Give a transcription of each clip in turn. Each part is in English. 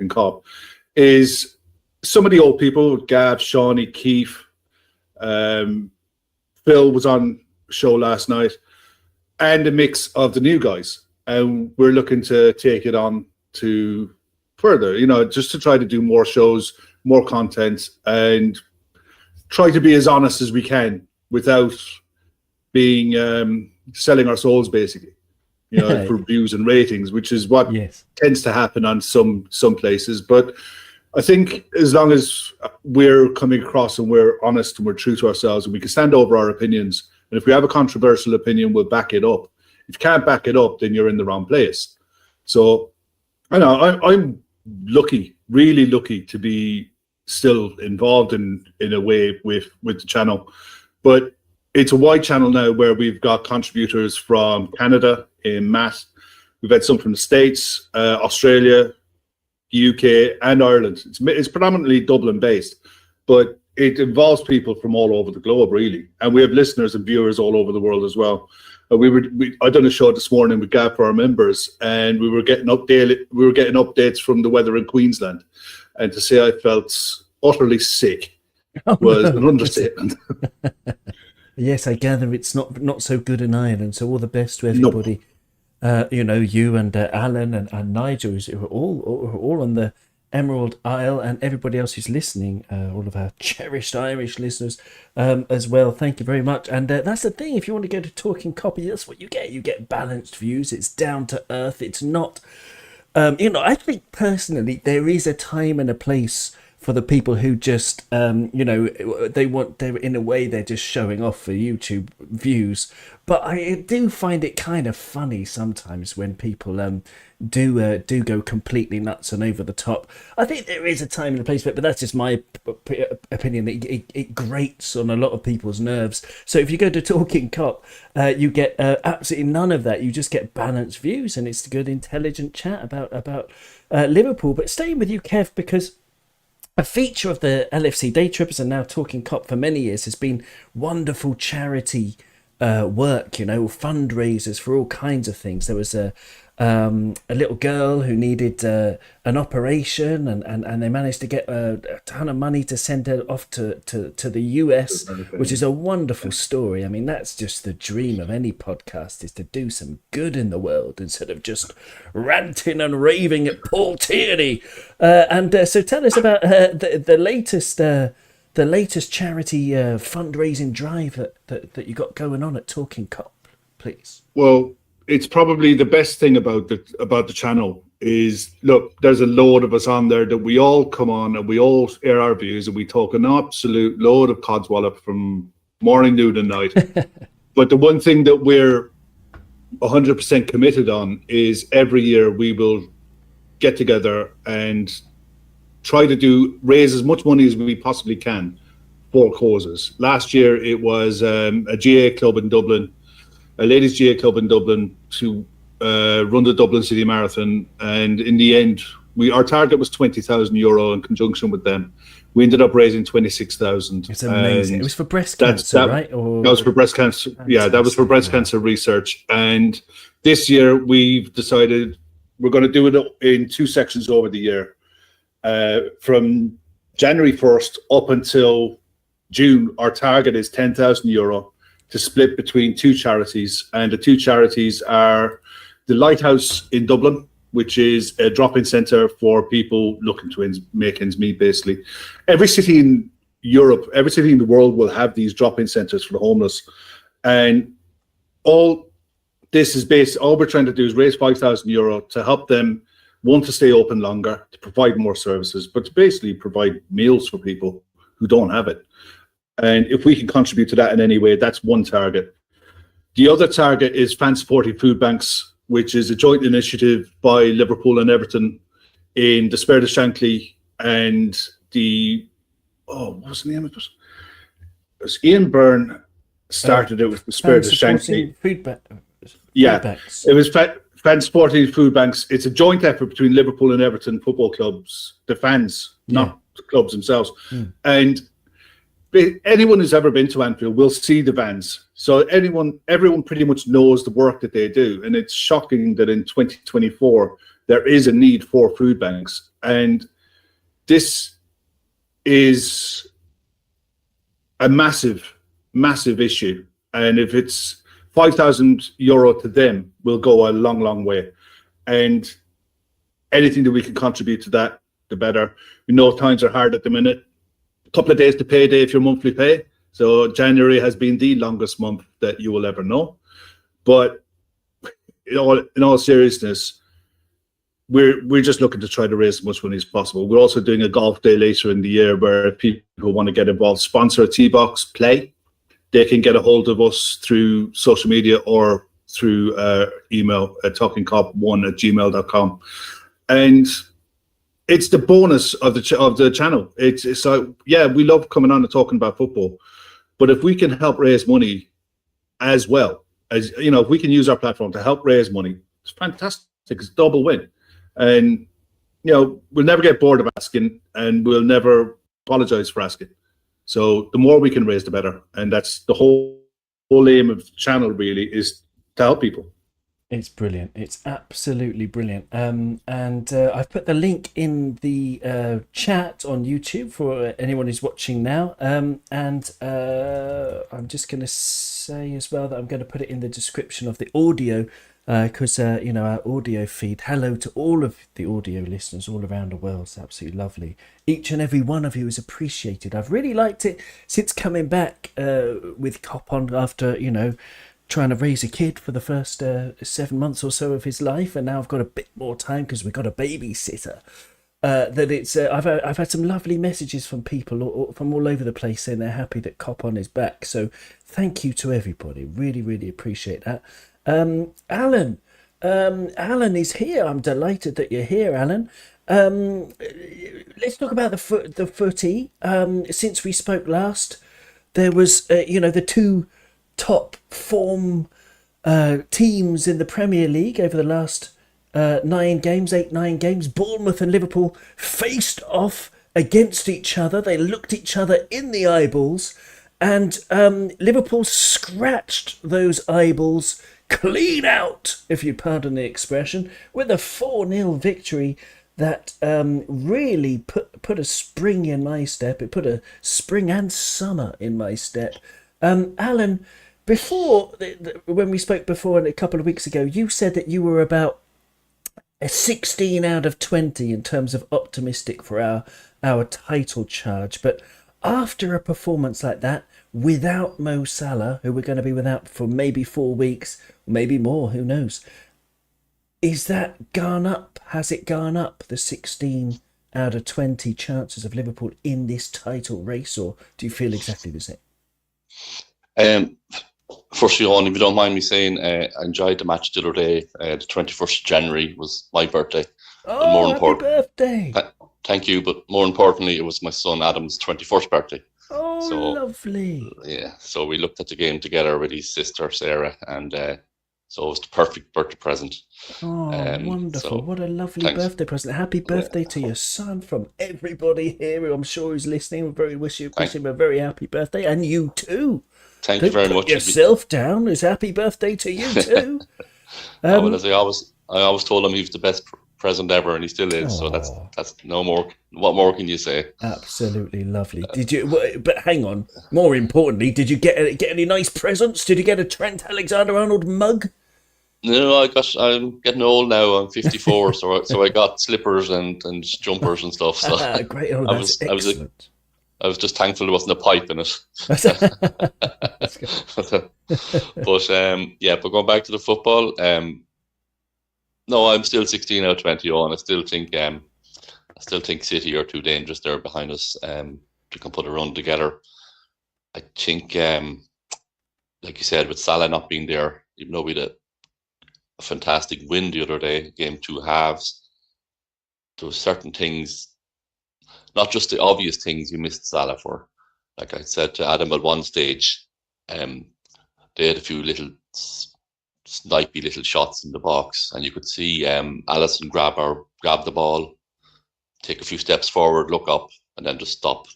Talkin Kop, is some of the old people, Gav, Shawnee, Keith, Phil was on show last night, and a mix of the new guys. And we're looking to take it on to further, just to try to do more shows, more content, and try to be as honest as we can without being selling our souls, basically, for views and ratings, which is what tends to happen on some places. But I think as long as we're coming across and we're honest and we're true to ourselves and we can stand over our opinions, and if we have a controversial opinion, we'll back it up. If you can't back it up, then you're in the wrong place. So I know I'm lucky, really lucky to be still involved in a way with the channel. But it's a wide channel now where we've got contributors from Canada in Matt. We've had some from the States, Australia, UK, and Ireland. It's predominantly Dublin based, but it involves people from all over the globe, really. And we have listeners and viewers all over the world as well. I done a show this morning with Gav for our members, and we were getting updates from the weather in Queensland. And to say I felt utterly sick was an understatement. Yes, I gather it's not so good in Ireland. So all the best to everybody. No. You and Alan and Nigel, who are all on the Emerald Isle, and everybody else who's listening, all of our cherished Irish listeners as well. Thank you very much. And that's the thing. If you want to go to Talkin Kop, that's what you get. You get balanced views. It's down to earth. It's not. I think personally there is a time and a place for the people who just, they're in a way they're just showing off for YouTube views. But I do find it kind of funny sometimes when people do go completely nuts and over the top. I think there is a time and a place for it, but that's just my opinion. It grates on a lot of people's nerves. So if you go to Talkin Kop, you get absolutely none of that. You just get balanced views, and it's a good, intelligent chat about Liverpool. But staying with you, Kev, because a feature of the LFC Day Trippers and now Talkin Kop for many years has been wonderful charity work, fundraisers for all kinds of things. There was a little girl who needed an operation, and they managed to get a ton of money to send her off to the US, which is a wonderful story. I mean, that's just the dream of any podcast, is to do some good in the world instead of just ranting and raving at Paul Tierney. So tell us about the latest charity fundraising drive that you got going on at Talkin Kop, please. Well, it's probably the best thing about the channel is, look, there's a load of us on there that we all come on and we all air our views and we talk an absolute load of codswallop from morning, noon and night. But the one thing that we're 100% committed on is every year we will get together and try to raise as much money as we possibly can for causes. Last year it was a GA club in Dublin, a ladies' GA club in Dublin, to run the Dublin City Marathon, and in the end, our target was €20,000 in conjunction with them. We ended up raising 26,000. It's amazing. It was for breast cancer, right? Or... That was for breast cancer. Yeah, that was for breast cancer research. And this year, we've decided we're going to do it in two sections over the year. From January 1st up until June, our target is €10,000 to split between two charities, and the two charities are the Lighthouse in Dublin, which is a drop-in centre for people looking to make ends meet, basically. Every city in Europe, every city in the world will have these drop-in centres for the homeless, and all we're trying to do is raise €5,000 to help them, one, to stay open longer, to provide more services, but to basically provide meals for people who don't have it. And if we can contribute to that in any way, that's one target. The other target is fan supporting food banks, which is a joint initiative by Liverpool and Everton in the Spirit of Shankly, and what was the name of it? It was Ian Byrne started it with the Spirit of Shankly. Food banks. It was fan supporting food banks. It's a joint effort between Liverpool and Everton football clubs, the fans, not the clubs themselves. And anyone who's ever been to Anfield will see the vans. So everyone pretty much knows the work that they do. And it's shocking that in 2024, there is a need for food banks. And this is a massive, massive issue. And if it's €5,000 to them, will go a long, long way. And anything that we can contribute to that, the better. We know times are hard at the minute. A couple of days to payday if your monthly pay. So January has been the longest month that you will ever know. But in all seriousness, we're just looking to try to raise as much money as possible. We're also doing a golf day later in the year where people who want to get involved sponsor a tee box play. They can get a hold of us through social media or through email at talkinkop1@gmail.com. And it's the bonus of the channel. It's like, yeah, we love coming on and talking about football, but if we can help raise money as well, as you know, if we can use our platform to help raise money, it's fantastic. It's a double win. And you know, we'll never get bored of asking, and we'll never apologize for asking. So the more we can raise, the better. And that's the whole aim of the channel, really, is to help people. It's brilliant. It's absolutely brilliant. And I've put the link in the chat on YouTube for anyone who's watching now. And I'm just going to say as well that I'm going to put it in the description of the audio because, you know, our audio feed. Hello to all of the audio listeners all around the world. It's absolutely lovely. Each and every one of you is appreciated. I've really liked it since coming back with Kop On after, you know, trying to raise a kid for the first 7 months or so of his life, and now I've got a bit more time because we've got a babysitter. That it's I've had some lovely messages from people from all over the place saying they're happy that Kop On is back. So thank you to everybody. Really, really appreciate that. Alan is here. I'm delighted that you're here, Alan. Let's talk about the footy. Since we spoke last, there was you know, the two top form teams in the Premier League over the last 9 games. Bournemouth and Liverpool faced off against each other. They looked each other in the eyeballs, and Liverpool scratched those eyeballs clean out, if you pardon the expression, with a 4-0 victory that really put a spring in my step. It put a spring and summer in my step. Alan, before, when we spoke before and a couple of weeks ago, you said that you were about a 16 out of 20 in terms of optimistic for our title charge. But after a performance like that, without Mo Salah, who we're going to be without for maybe 4 weeks, maybe more, who knows, is that gone up? Has it gone up, the 16 out of 20 chances of Liverpool in this title race, or do you feel exactly the same? Firstly, on, if you don't mind me saying, I enjoyed the match the other day. The 21st of January was my birthday. Oh, happy birthday! Thank you, but more importantly, it was my son Adam's 21st birthday. Oh, so, lovely! Yeah, so we looked at the game together with his sister Sarah, and so it was the perfect birthday present. Oh, wonderful! So, what a lovely birthday present! Happy birthday to your son from everybody here, who I'm sure is listening. We wish him a very happy birthday, and you too. Thank you very much. Put yourself down. It's happy birthday to you too. Well, as I always told him he was the best present ever, and he still is. So that's no more. What more can you say? Absolutely lovely. Did you? But hang on. More importantly, did you get any nice presents? Did you get a Trent Alexander-Arnold mug? No, I'm getting old now. I'm 54, so I got slippers and jumpers and stuff. So great. Oh, that's excellent. I was just thankful there wasn't a pipe in it. But but going back to the football, no, I'm still 16 out of 20 on. I still think City are too dangerous there behind us to can put a run together. I think, like you said, with Salah not being there, even though we had a fantastic win the other day, game 2 halves, there were certain things, not just the obvious things you missed Salah for. Like I said to Adam at one stage, they had a few little snipey little shots in the box, and you could see Alisson grab the ball, take a few steps forward, look up, and then just stop.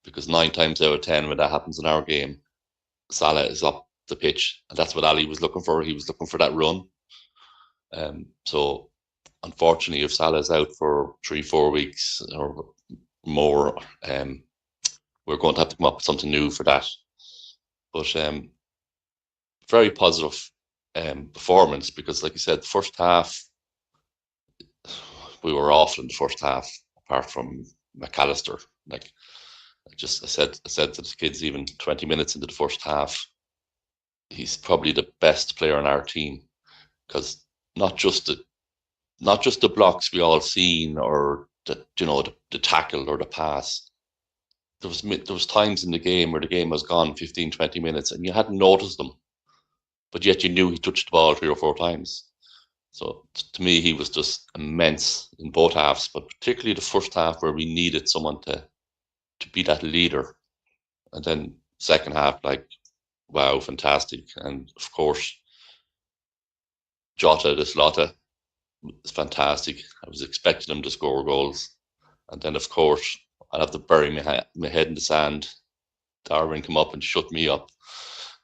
Because 9 times out of 10 when that happens in our game, Salah is up the pitch, and that's what Ali was looking for. He was looking for that run. So unfortunately, if Salah's out for 3-4 weeks or more, we're going to have to come up with something new for that. But very positive performance, because, like you said, the first half we were awful in the first half, apart from McAllister. Like I said to the kids, even 20 minutes into the first half, he's probably the best player on our team, because not just the blocks we all seen, or the tackle or the pass. There was times in the game where the game was gone 15, 20 minutes and you hadn't noticed them, but yet you knew he touched the ball 3 or 4 times. So to me, he was just immense in both halves, but particularly the first half, where we needed someone to be that leader. And then second half, like, wow, fantastic. And of course, Jota, this Lotta, is fantastic. I was expecting him to score goals. And then, of course, I'll have to bury my head in the sand. Darwin come up and shut me up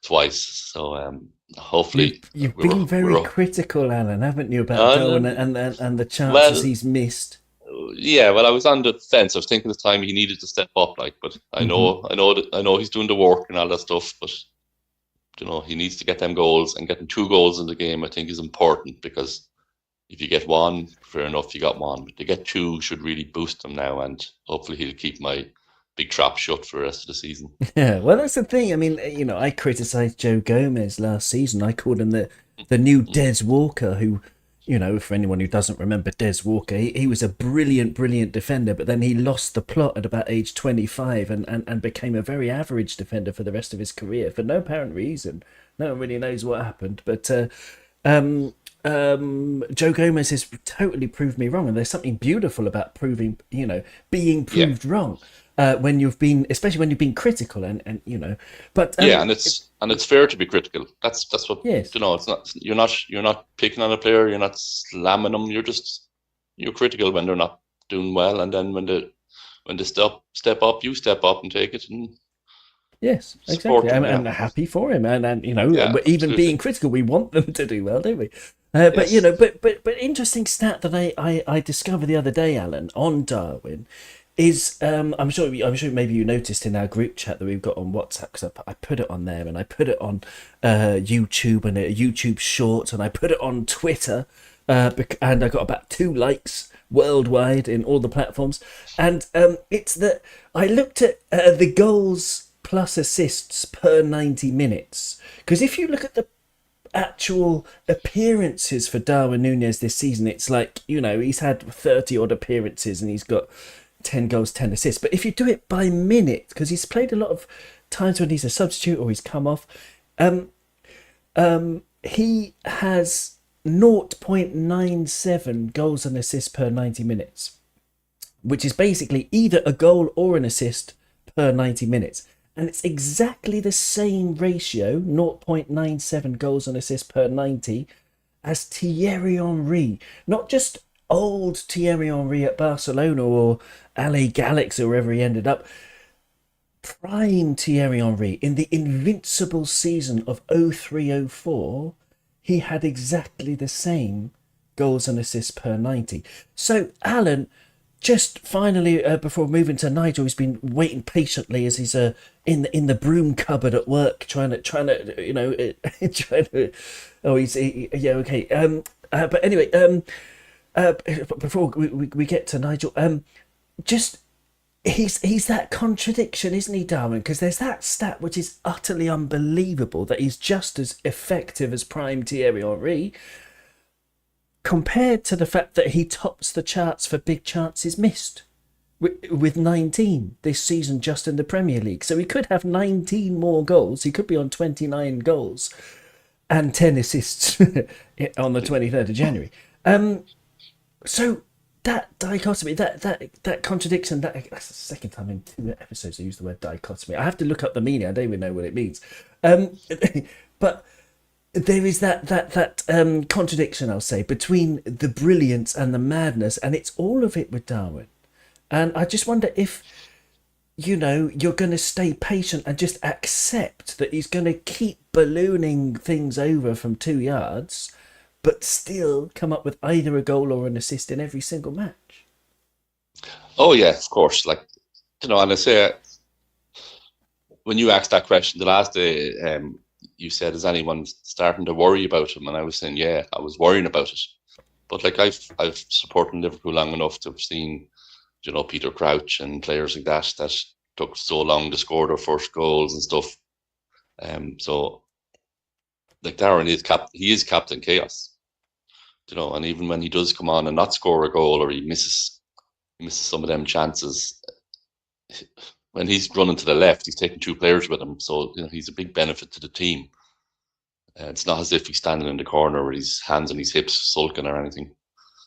twice. So hopefully... You've been very critical, Alan, haven't you, about Darwin and the chances he's missed? Yeah, well, I was on the fence. I was thinking this time he needed to step up, but I know he's doing the work and all that stuff, but he needs to get them goals, and getting 2 goals in the game, I think, is important, because if you get 1, fair enough, you got 1. But to get 2 should really boost him now, and hopefully he'll keep my big trap shut for the rest of the season. Yeah, well, that's the thing. I mean, I criticised Joe Gomez last season. I called him the new Des Walker, who, for anyone who doesn't remember Des Walker, he was a brilliant defender, but then he lost the plot at about age 25 and became a very average defender for the rest of his career for no apparent reason. No one really knows what happened, but Joe Gomez has totally proved me wrong, and there's something beautiful about being proved wrong. When you've been, especially when you've been critical, and but and it's fair to be critical. That's what yes. It's not, you're not picking on a player, you're not slamming them. You're critical when they're not doing well, and then when they step up, you step up and take it. And yes, exactly. I'm happy for him, and even being critical, we want them to do well, don't we? But but interesting stat that I discovered the other day, Alan, on Darwin. Is I'm sure maybe you noticed in our group chat that we've got on WhatsApp, because I put it on there, and I put it on YouTube and a YouTube Shorts, and I put it on Twitter, and I got about 2 likes worldwide in all the platforms, and it's that I looked at the goals plus assists per 90 minutes, because if you look at the actual appearances for Darwin Núñez this season, it's like, he's had 30 odd appearances and he's got 10 goals, 10 assists. But if you do it by minute, because he's played a lot of times when he's a substitute or he's come off, he has 0.97 goals and assists per 90 minutes, which is basically either a goal or an assist per 90 minutes. And it's exactly the same ratio, 0.97 goals and assists per 90, as Thierry Henry. Not just old Thierry Henry at Barcelona or LA Galaxy or wherever he ended up. Prime Thierry Henry in the invincible season of 03-04, he had exactly the same goals and assists per 90. So, Alan, just finally, before moving to Nigel, who's been waiting patiently as he's in the broom cupboard at work, trying to okay. But anyway, before we get to Nigel, just he's that contradiction, isn't he, Darwin? Because there's that stat which is utterly unbelievable, that he's just as effective as prime Thierry Henry, compared to the fact that he tops the charts for big chances missed with 19 this season just in the Premier League. So he could have 19 more goals. He could be on 29 goals and 10 assists on the 23rd of January. So that dichotomy, that contradiction, that's the second time in 2 episodes I used the word dichotomy. I have to look up the meaning. I don't even know what it means. But there is that contradiction, I'll say, between the brilliance and the madness, and it's all of it with Darwin. And I just wonder if, you're going to stay patient and just accept that he's going to keep ballooning things over from 2 yards, but still come up with either a goal or an assist in every single match. Oh yeah, of course. Like, and I say, when you asked that question the last day, you said, "Is anyone starting to worry about him?" And I was saying, "Yeah, I was worrying about it." But like, I've supported Liverpool long enough to have seen, Peter Crouch and players like that took so long to score their first goals and stuff. So like Darren he is Captain Chaos, and even when he does come on and not score a goal, or he misses some of them chances, when he's running to the left, he's taking 2 players with him, so he's a big benefit to the team. It's not as if he's standing in the corner with his hands on his hips sulking or anything.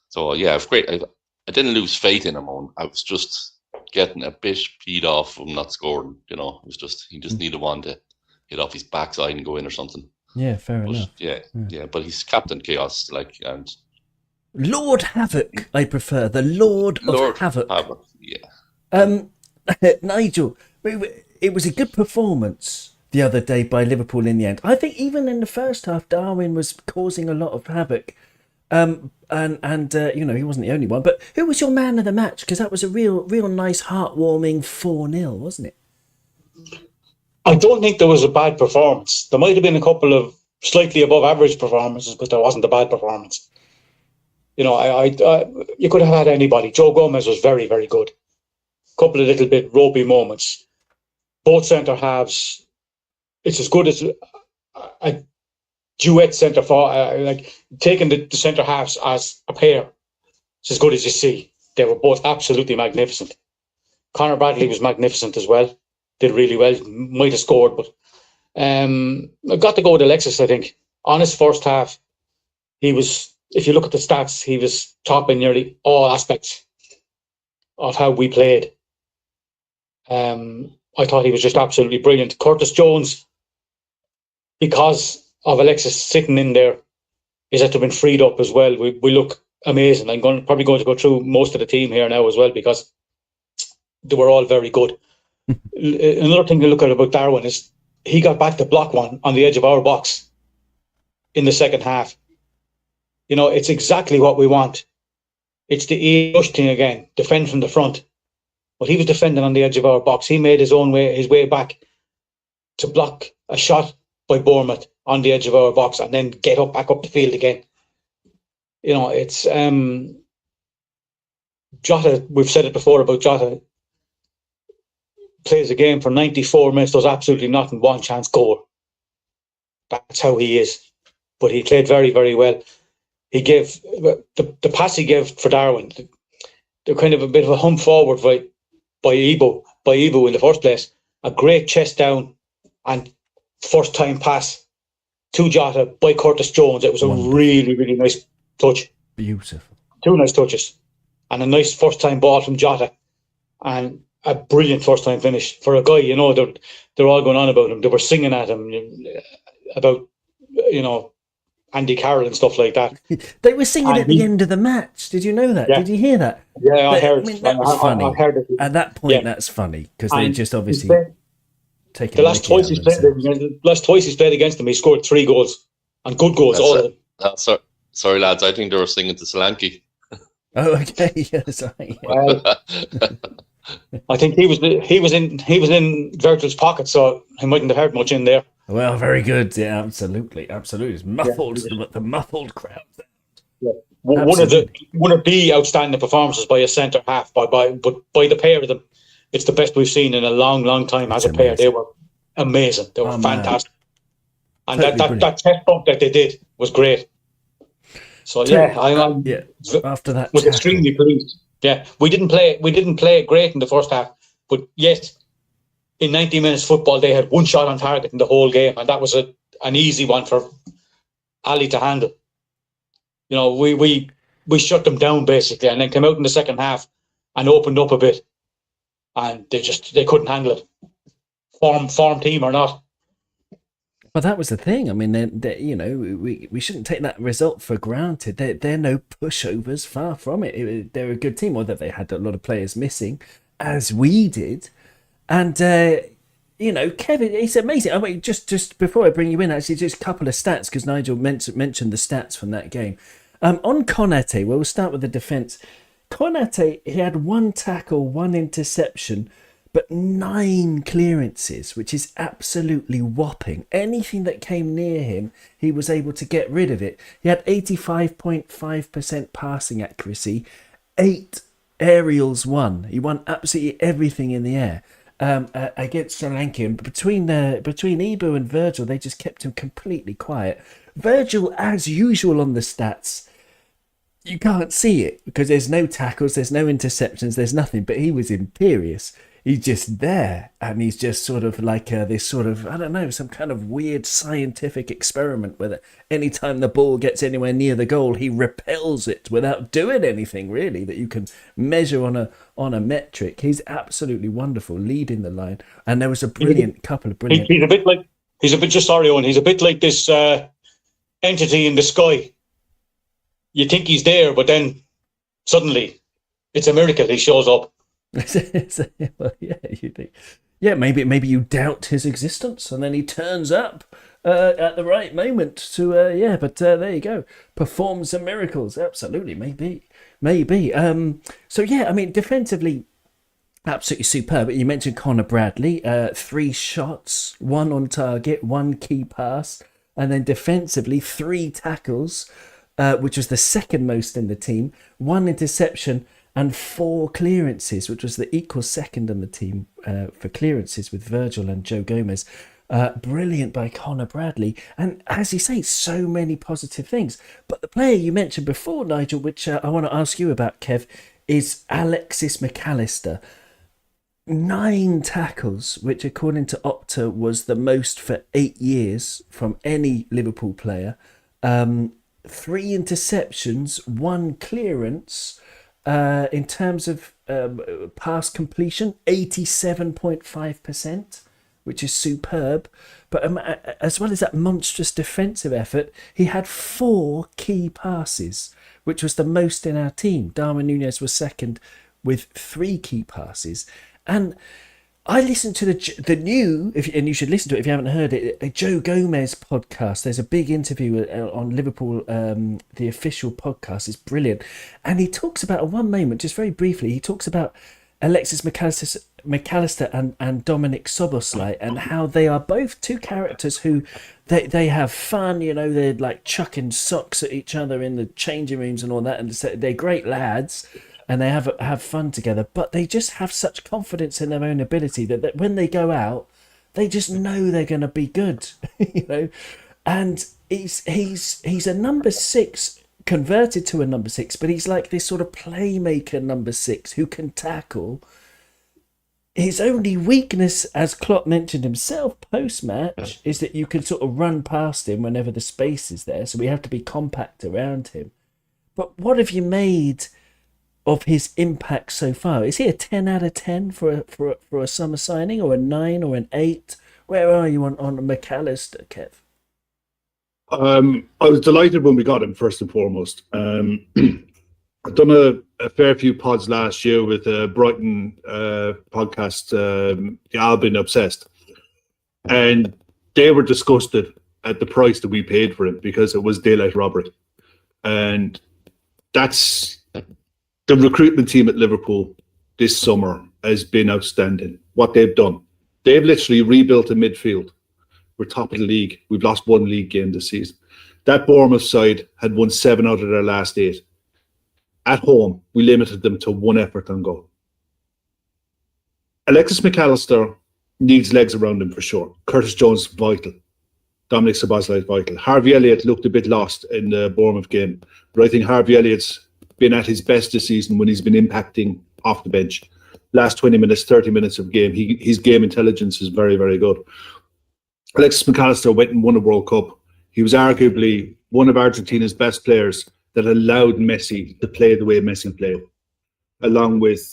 So yeah, it's great. I didn't lose faith in him. I was just getting a bit peed off from not scoring. It was just, he just needed one to hit off his backside and go in or something. Yeah, fair enough. Yeah. But he's Captain Chaos, and Lord Havoc. I prefer the Lord of Havoc. Yeah. Nigel, it was a good performance the other day by Liverpool in the end. I think even in the first half, Darwin was causing a lot of havoc. And he wasn't the only one. But who was your man of the match? Because that was a real nice, heartwarming 4-0, wasn't it? I don't think there was a bad performance. There might have been a couple of slightly above average performances, but there wasn't a bad performance. You could have had anybody. Joe Gomez was very, very good. A couple of little bit ropey moments. Both centre halves, it's as good as a duet centre forward, like taking the centre halves as a pair. It's as good as you see. They were both absolutely magnificent. Conor Bradley was magnificent as well. Did really well. Might have scored, but I got to go with Alexis, I think. On his first half, he was, if you look at the stats, he was top in nearly all aspects of how we played. I thought he was just absolutely brilliant. Curtis Jones, because of Alexis sitting in there, is had to have been freed up as well. We look amazing. I'm probably going to go through most of the team here now as well, because they were all very good. Another thing to look at about Darwin is he got back to block one on the edge of our box in the second half. It's exactly what we want. It's the push thing again, defend from the front. But he was defending on the edge of our box. He made his way back to block a shot by Bournemouth on the edge of our box and then get back up the field again. It's Jota, we've said it before about Jota, plays a game for 94 minutes, does absolutely nothing, one chance, goal. That's how he is. But he played very, very well. He gave the pass he gave for Darwin, they're kind of a bit of a hump forward by Ibo in the first place. A great chest down and first time pass to Jota by Curtis Jones. It was a really, really nice touch. Beautiful. 2 nice touches. And a nice first time ball from Jota. And a brilliant first time finish for a guy, they're all going on about him. They were singing at him about, Andy Carroll and stuff like that. They were singing at the end of the match. Did you know that? Yeah. Did you hear that? Yeah, I heard. That was funny. I heard it. At that point, that's funny because they just obviously taken the last twice he's played against them, he scored 3 goals and good goals, all of them. Sorry, lads. I think they were singing to Solanke. Oh, okay. Yeah, sorry. Well, I think he was in Virgil's pocket, so he mightn't have heard much in there. Well, very good. Yeah, absolutely. It's muffled, the muffled crowd. Yeah. One of the outstanding performances by a centre half, but by the pair of them, it's the best we've seen in a long, long time as a pair. They were amazing. They were fantastic. Man. And totally that chest bump that they did was great. So after that, was extremely pleased. Yeah, we didn't play it great in the first half, but yet in 90 minutes football they had 1 shot on target in the whole game, and that was an easy one for Ali to handle. We shut them down basically, and then came out in the second half and opened up a bit, and they couldn't handle it. Form team or not. Well, that was the thing. I mean, we shouldn't take that result for granted. They're no pushovers, far from it. They're a good team, although they had a lot of players missing, as we did. And, you know, Kevin, it's amazing. I mean, just before I bring you in, actually, just a couple of stats, because Nigel mentioned the stats from that game. On Konate, well, we'll start with the defence. Konate, he had 1 tackle, 1 interception, but 9 clearances, which is absolutely whopping. Anything that came near him, he was able to get rid of it. He had 85.5% passing accuracy, 8 aerials won. He won absolutely everything in the air. Against Sri Lanka, and between Ibu and Virgil, they just kept him completely quiet. Virgil, as usual on the stats, you can't see it because there's no tackles, there's no interceptions, there's nothing, but he was imperious. He's just there, and he's just sort of like this sort of, I don't know, some kind of weird scientific experiment where anytime the ball gets anywhere near the goal, he repels it without doing anything really that you can measure on a metric. He's absolutely wonderful, leading the line, and there was a couple of brilliant. He's a bit like he's a bit like this entity in the sky. You think he's there, but then suddenly it's a miracle he shows up. Well, yeah, you think, yeah, maybe you doubt his existence, and then he turns up at the right moment to but there you go, perform some miracles. Absolutely, maybe. So yeah, I mean, defensively, absolutely superb. You mentioned Connor Bradley, 3 shots, 1 on target, 1 key pass, and then defensively 3 tackles, which was the second most in the team, 1 interception, and 4 clearances, which was the equal second in the team for clearances with Virgil and Joe Gomez. Brilliant by Connor Bradley. And as you say, so many positive things. But the player you mentioned before, Nigel, which I want to ask you about, Kev, is Alexis McAllister. 9 tackles, which according to Opta was the most for 8 years from any Liverpool player. 3 interceptions, 1 clearance. In terms of pass completion, 87.5%, which is superb. But as well as that monstrous defensive effort, he had 4 key passes, which was the most in our team. Darwin Núñez was second with 3 key passes. And I listened to the new, and you should listen to it if you haven't heard it, a Joe Gomez podcast. There's a big interview on Liverpool, the official podcast. It's brilliant. And he talks about, at one moment, just very briefly, he talks about Alexis McAllister and Dominic Szoboszlai, and how they are both 2 characters who they have fun, you know, they're like chucking socks at each other in the changing rooms and all that, and they're great lads. And they have fun together, but they just have such confidence in their own ability that when they go out, they just know they're going to be good, you know. And he's a number 6 converted to a number 6, but he's like this sort of playmaker number 6 who can tackle. His only weakness, as Klopp mentioned himself post-match, is that you can sort of run past him whenever the space is there. So we have to be compact around him. But what have you made of his impact so far? Is he a 10 out of 10 for a summer signing, or a 9 or an 8? Where are you on McAllister, Kev? I was delighted when we got him, first and foremost. I've done a fair few pods last year with Brighton podcast, the Albin Obsessed, and they were disgusted at the price that we paid for him because it was daylight robbery. And that's the recruitment team at Liverpool this summer has been outstanding. What they've done, they've literally rebuilt a midfield. We're top of the league. We've lost 1 league game this season. That Bournemouth side had won 7 out of their last 8. At home, we limited them to 1 effort on goal. Alexis McAllister needs legs around him for sure. Curtis Jones, vital. Dominic Szoboszlai, vital. Harvey Elliott looked a bit lost in the Bournemouth game, but I think Harvey Elliott's been at his best this season when he's been impacting off the bench. Last 20 minutes, 30 minutes of game, his game intelligence is very, very good. Alexis McAllister went and won a World Cup. He was arguably one of Argentina's best players that allowed Messi to play the way Messi played, along with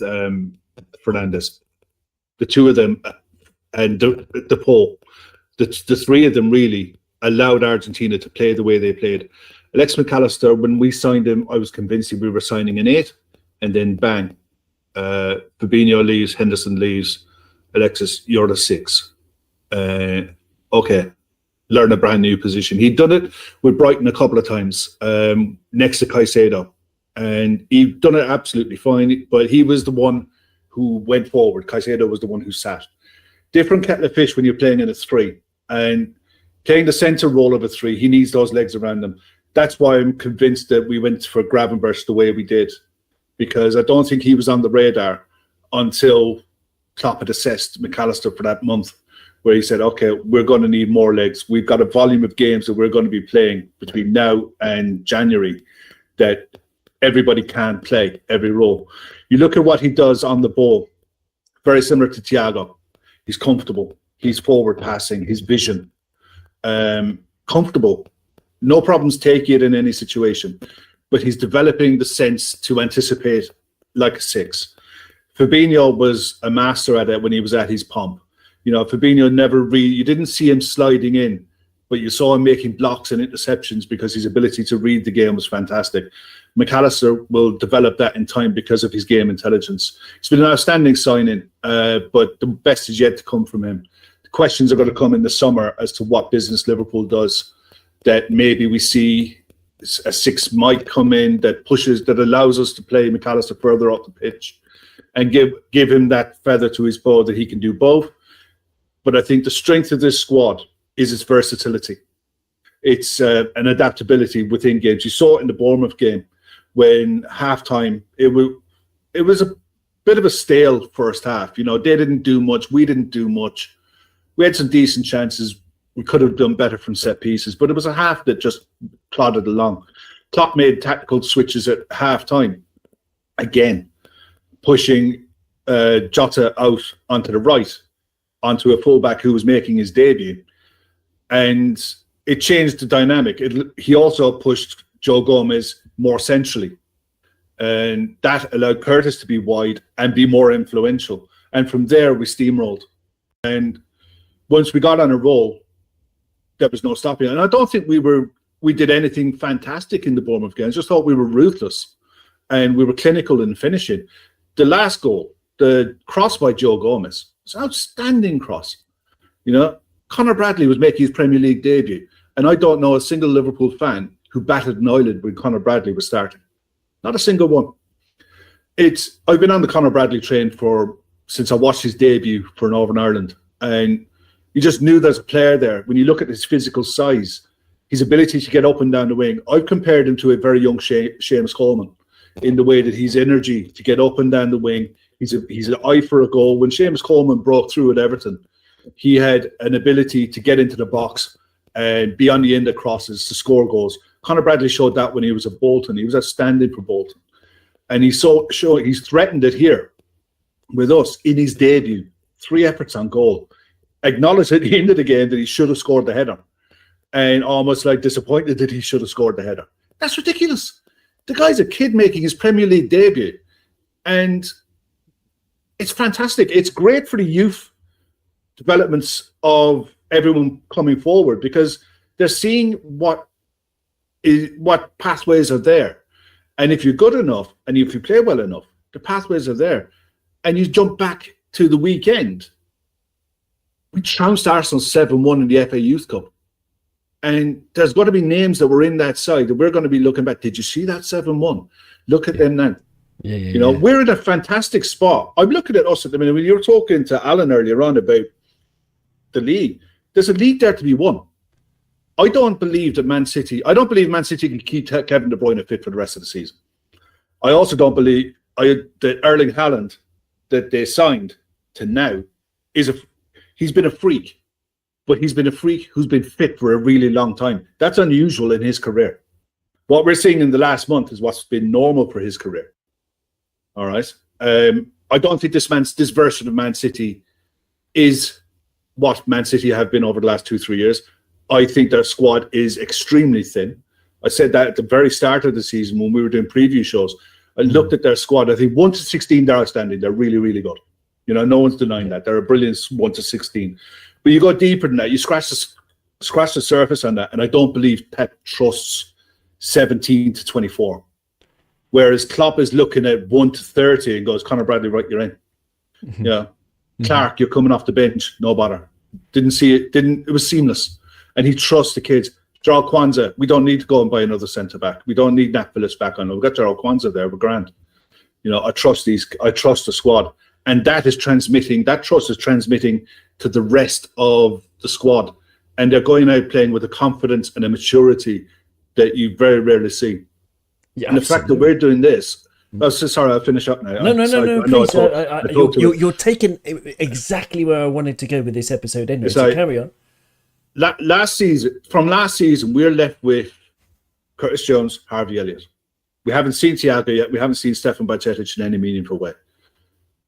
Fernandes. The 2 of them and the Pope, the 3 of them really allowed Argentina to play the way they played. Alexis McAllister, when we signed him, I was convinced we were signing an 8, and then bang, Fabinho leaves, Henderson leaves, Alexis, you're the 6. okay, learn a brand new position. He'd done it with Brighton a couple of times, next to Caicedo, and he'd done it absolutely fine, but he was the one who went forward. Caicedo was the one who sat. Different kettle of fish when you're playing in a 3, and playing the centre role of a 3, he needs those legs around him. That's why I'm convinced that we went for Gravenberch the way we did, because I don't think he was on the radar until Klopp had assessed McAllister for that month, where he said, okay, we're going to need more legs. We've got a volume of games that we're going to be playing between now and January that everybody can play every role. You look at what he does on the ball, very similar to Thiago. He's comfortable. He's forward passing. His vision. Comfortable. No problems taking it in any situation. But he's developing the sense to anticipate like a 6. Fabinho was a master at it when he was at his pomp. You know, Fabinho you didn't see him sliding in, but you saw him making blocks and interceptions because his ability to read the game was fantastic. McAllister will develop that in time because of his game intelligence. It's been an outstanding signing, but the best is yet to come from him. The questions are going to come in the summer as to what business Liverpool does, that maybe we see a 6 might come in that allows us to play McAllister further up the pitch and give him that feather to his bow that he can do both. But I think the strength of this squad is its versatility. It's an adaptability within games. You saw it in the Bournemouth game when halftime, it was a bit of a stale first half. You know, they didn't do much. We didn't do much. We had some decent chances. We could have done better from set pieces, but it was a half that just plodded along. Klopp made tactical switches at halftime, again, pushing Jota out onto the right, onto a fullback who was making his debut. And it changed the dynamic. He also pushed Joe Gomez more centrally. And that allowed Curtis to be wide and be more influential. And from there, we steamrolled. And once we got on a roll, there was no stopping. And I don't think we did anything fantastic in the Bournemouth game. I just thought we were ruthless and we were clinical in finishing. The last goal, the cross by Joe Gomez, was an outstanding cross. You know, Conor Bradley was making his Premier League debut, and I don't know a single Liverpool fan who batted an eyelid when Conor Bradley was starting. Not a single one. I've been on the Conor Bradley train since I watched his debut for Northern Ireland, and you just knew there's a player there. When you look at his physical size, his ability to get up and down the wing, I've compared him to a very young Seamus Coleman in the way that his energy to get up and down the wing. He's an eye for a goal. When Seamus Coleman broke through at Everton, he had an ability to get into the box and be on the end of crosses to score goals. Conor Bradley showed that when he was at Bolton. He was outstanding for Bolton. And he's threatened it here with us in his debut. 3 efforts on goal. Acknowledged at the end of the game that he should have scored the header. And almost like disappointed that he should have scored the header. That's ridiculous. The guy's a kid making his Premier League debut. And it's fantastic. It's great for the youth developments of everyone coming forward because they're seeing what pathways are there. And if you're good enough and if you play well enough, the pathways are there. And you jump back to the weekend. We trounced Arsenal 7-1 in the FA Youth Cup. And there's got to be names that were in that side that we're going to be looking back. Did you see that 7-1? Look at them now. Yeah. We're in a fantastic spot. I'm looking at us at the minute. When you were talking to Alan earlier on about the league, there's a league there to be won. I don't believe Man City can keep Kevin De Bruyne fit for the rest of the season. I also don't believe that Erling Haaland that they signed to now he's been a freak, but he's been a freak who's been fit for a really long time. That's unusual in his career. What we're seeing in the last month is what's been normal for his career. All right. I don't think this version of Man City is what Man City have been over the last 2-3 years. I think their squad is extremely thin. I said that at the very start of the season when we were doing preview shows. I looked at their squad. I think 1 to 16, they're outstanding. They're really, really good. You know, no one's denying that. They're a brilliant 1 to 16. But you go deeper than that. You scratch the surface on that. And I don't believe Pep trusts 17 to 24. Whereas Klopp is looking at 1 to 30 and goes, Conor Bradley, right, you're in. Yeah. Clark, you're coming off the bench. No bother. Didn't see it. It was seamless, and he trusts the kids. Jarrell Kwanzaa, we don't need to go and buy another centre back. We don't need Nat Phillips back on. We've got Jarrell Kwanzaa there. We're grand. I trust the squad, and that trust is transmitting to the rest of the squad, and they're going out playing with a confidence and a maturity that you very rarely see. Yeah, and the fact that we're doing this, sorry, I'll finish up now. No, please. You're taking exactly where I wanted to go with this episode anyway, so carry on. Last season, we're left with Curtis Jones, Harvey Elliott. We haven't seen Thiago yet. We haven't seen Stefan Bajcetic in any meaningful way.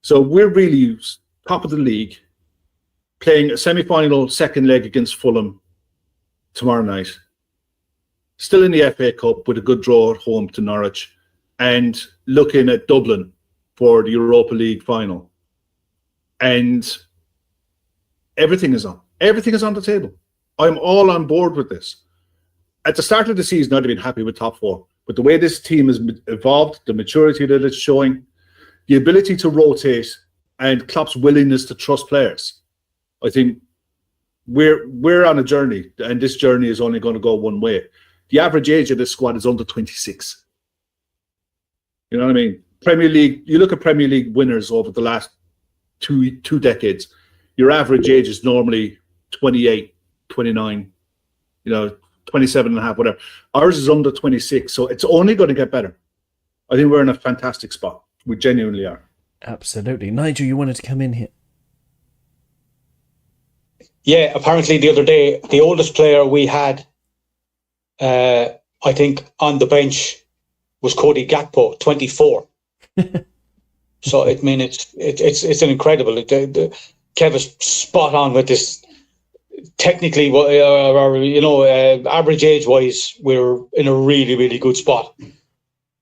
So we're really top of the league, playing a semi-final second leg against Fulham tomorrow night. Still in the FA Cup with a good draw at home to Norwich, and looking at Dublin for the Europa League final. And everything is on. Everything is on the table. I'm all on board with this. At the start of the season, I'd have been happy with top four. But the way this team has evolved, the maturity that it's showing, the ability to rotate, and Klopp's willingness to trust players, I think we're on a journey, and this journey is only going to go one way. The average age of this squad is under 26. You know what I mean? Premier League, you look at Premier League winners over the last two decades, your average age is normally 28, 29, 27 and a half, whatever. Ours is under 26, so it's only going to get better. I think we're in a fantastic spot. We genuinely are. Absolutely. Nigel, you wanted to come in here. Yeah, apparently the other day, the oldest player we had, I think, on the bench was Cody Gakpo, 24. So, I mean, it's an incredible. Kev is spot on with this. Technically, average age-wise, we're in a really, really good spot.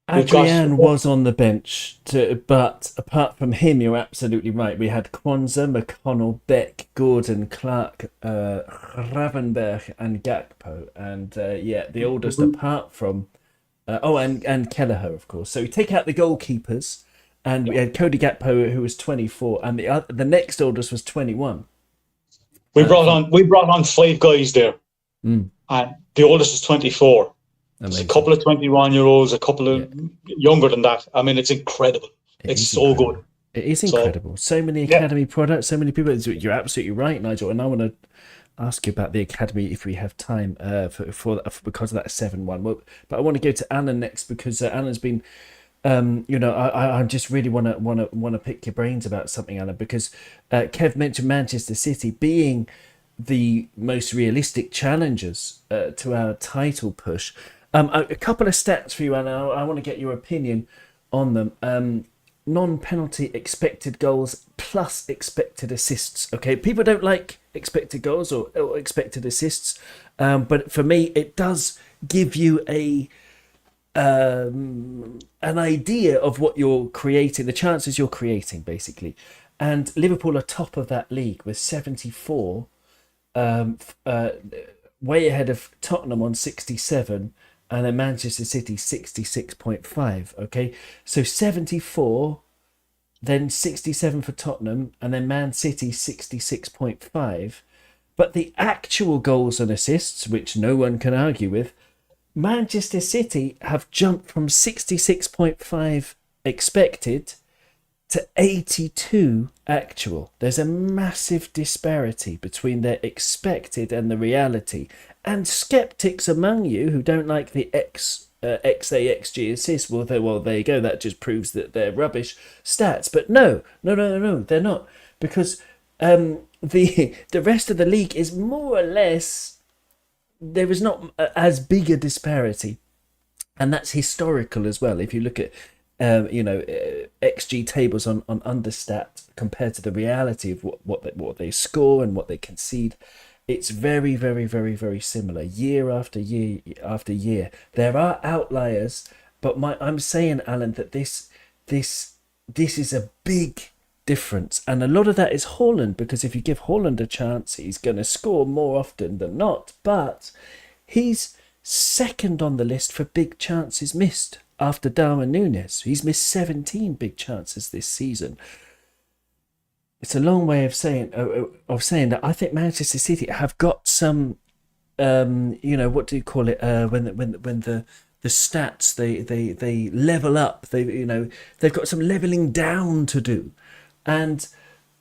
Adrian was on the bench, but apart from him, you're absolutely right. We had Kwanzaa, McConnell, Beck, Gordon, Clark, Gravenberch, and Gakpo. And the oldest apart from... and Kelleher, of course. So we take out the goalkeepers, and we had Cody Gakpo, who was 24, and the next oldest was 21. We brought on 5 guys there, and the oldest is 24. There's a couple of 21-year-olds, a couple of younger than that. I mean, it's incredible. It's so good. It is incredible. So many academy products, so many people. You're absolutely right, Nigel. And I want to ask you about the academy if we have time because of that 7-1. But I want to go to Alan next because Alan's been. I just really want to pick your brains about something, Alan, because Kev mentioned Manchester City being the most realistic challengers to our title push. A couple of stats for you, Alan. I want to get your opinion on them. Non-penalty expected goals plus expected assists. Okay, people don't like expected goals or expected assists, but for me, it does give you an idea of what you're creating, the chances you're creating, basically. And Liverpool are top of that league with 74, way ahead of Tottenham on 67, and then Manchester City 66.5. Okay, so 74, then 67 for Tottenham, and then Man City 66.5. But the actual goals and assists, which no one can argue with, Manchester City have jumped from 66.5 expected to 82 actual. There's a massive disparity between their expected and the reality. And skeptics among you who don't like the XAXG assist, well, there you go. That just proves that they're rubbish stats. But no, they're not, because the rest of the league is more or less. There is not as big a disparity, and that's historical as well. If you look at XG tables on Understat compared to the reality of what they score and what they concede, it's very, very, very, very similar year after year after year. There are outliers, but I'm saying, Alan, that this is a big difference, and a lot of that is Haaland, because if you give Haaland a chance, he's going to score more often than not. But he's second on the list for big chances missed after Darwin Núñez. He's missed 17 big chances this season. it's a long way of saying that I think Manchester City have got some, what do you call it? When the stats they level up. They've got some leveling down to do, and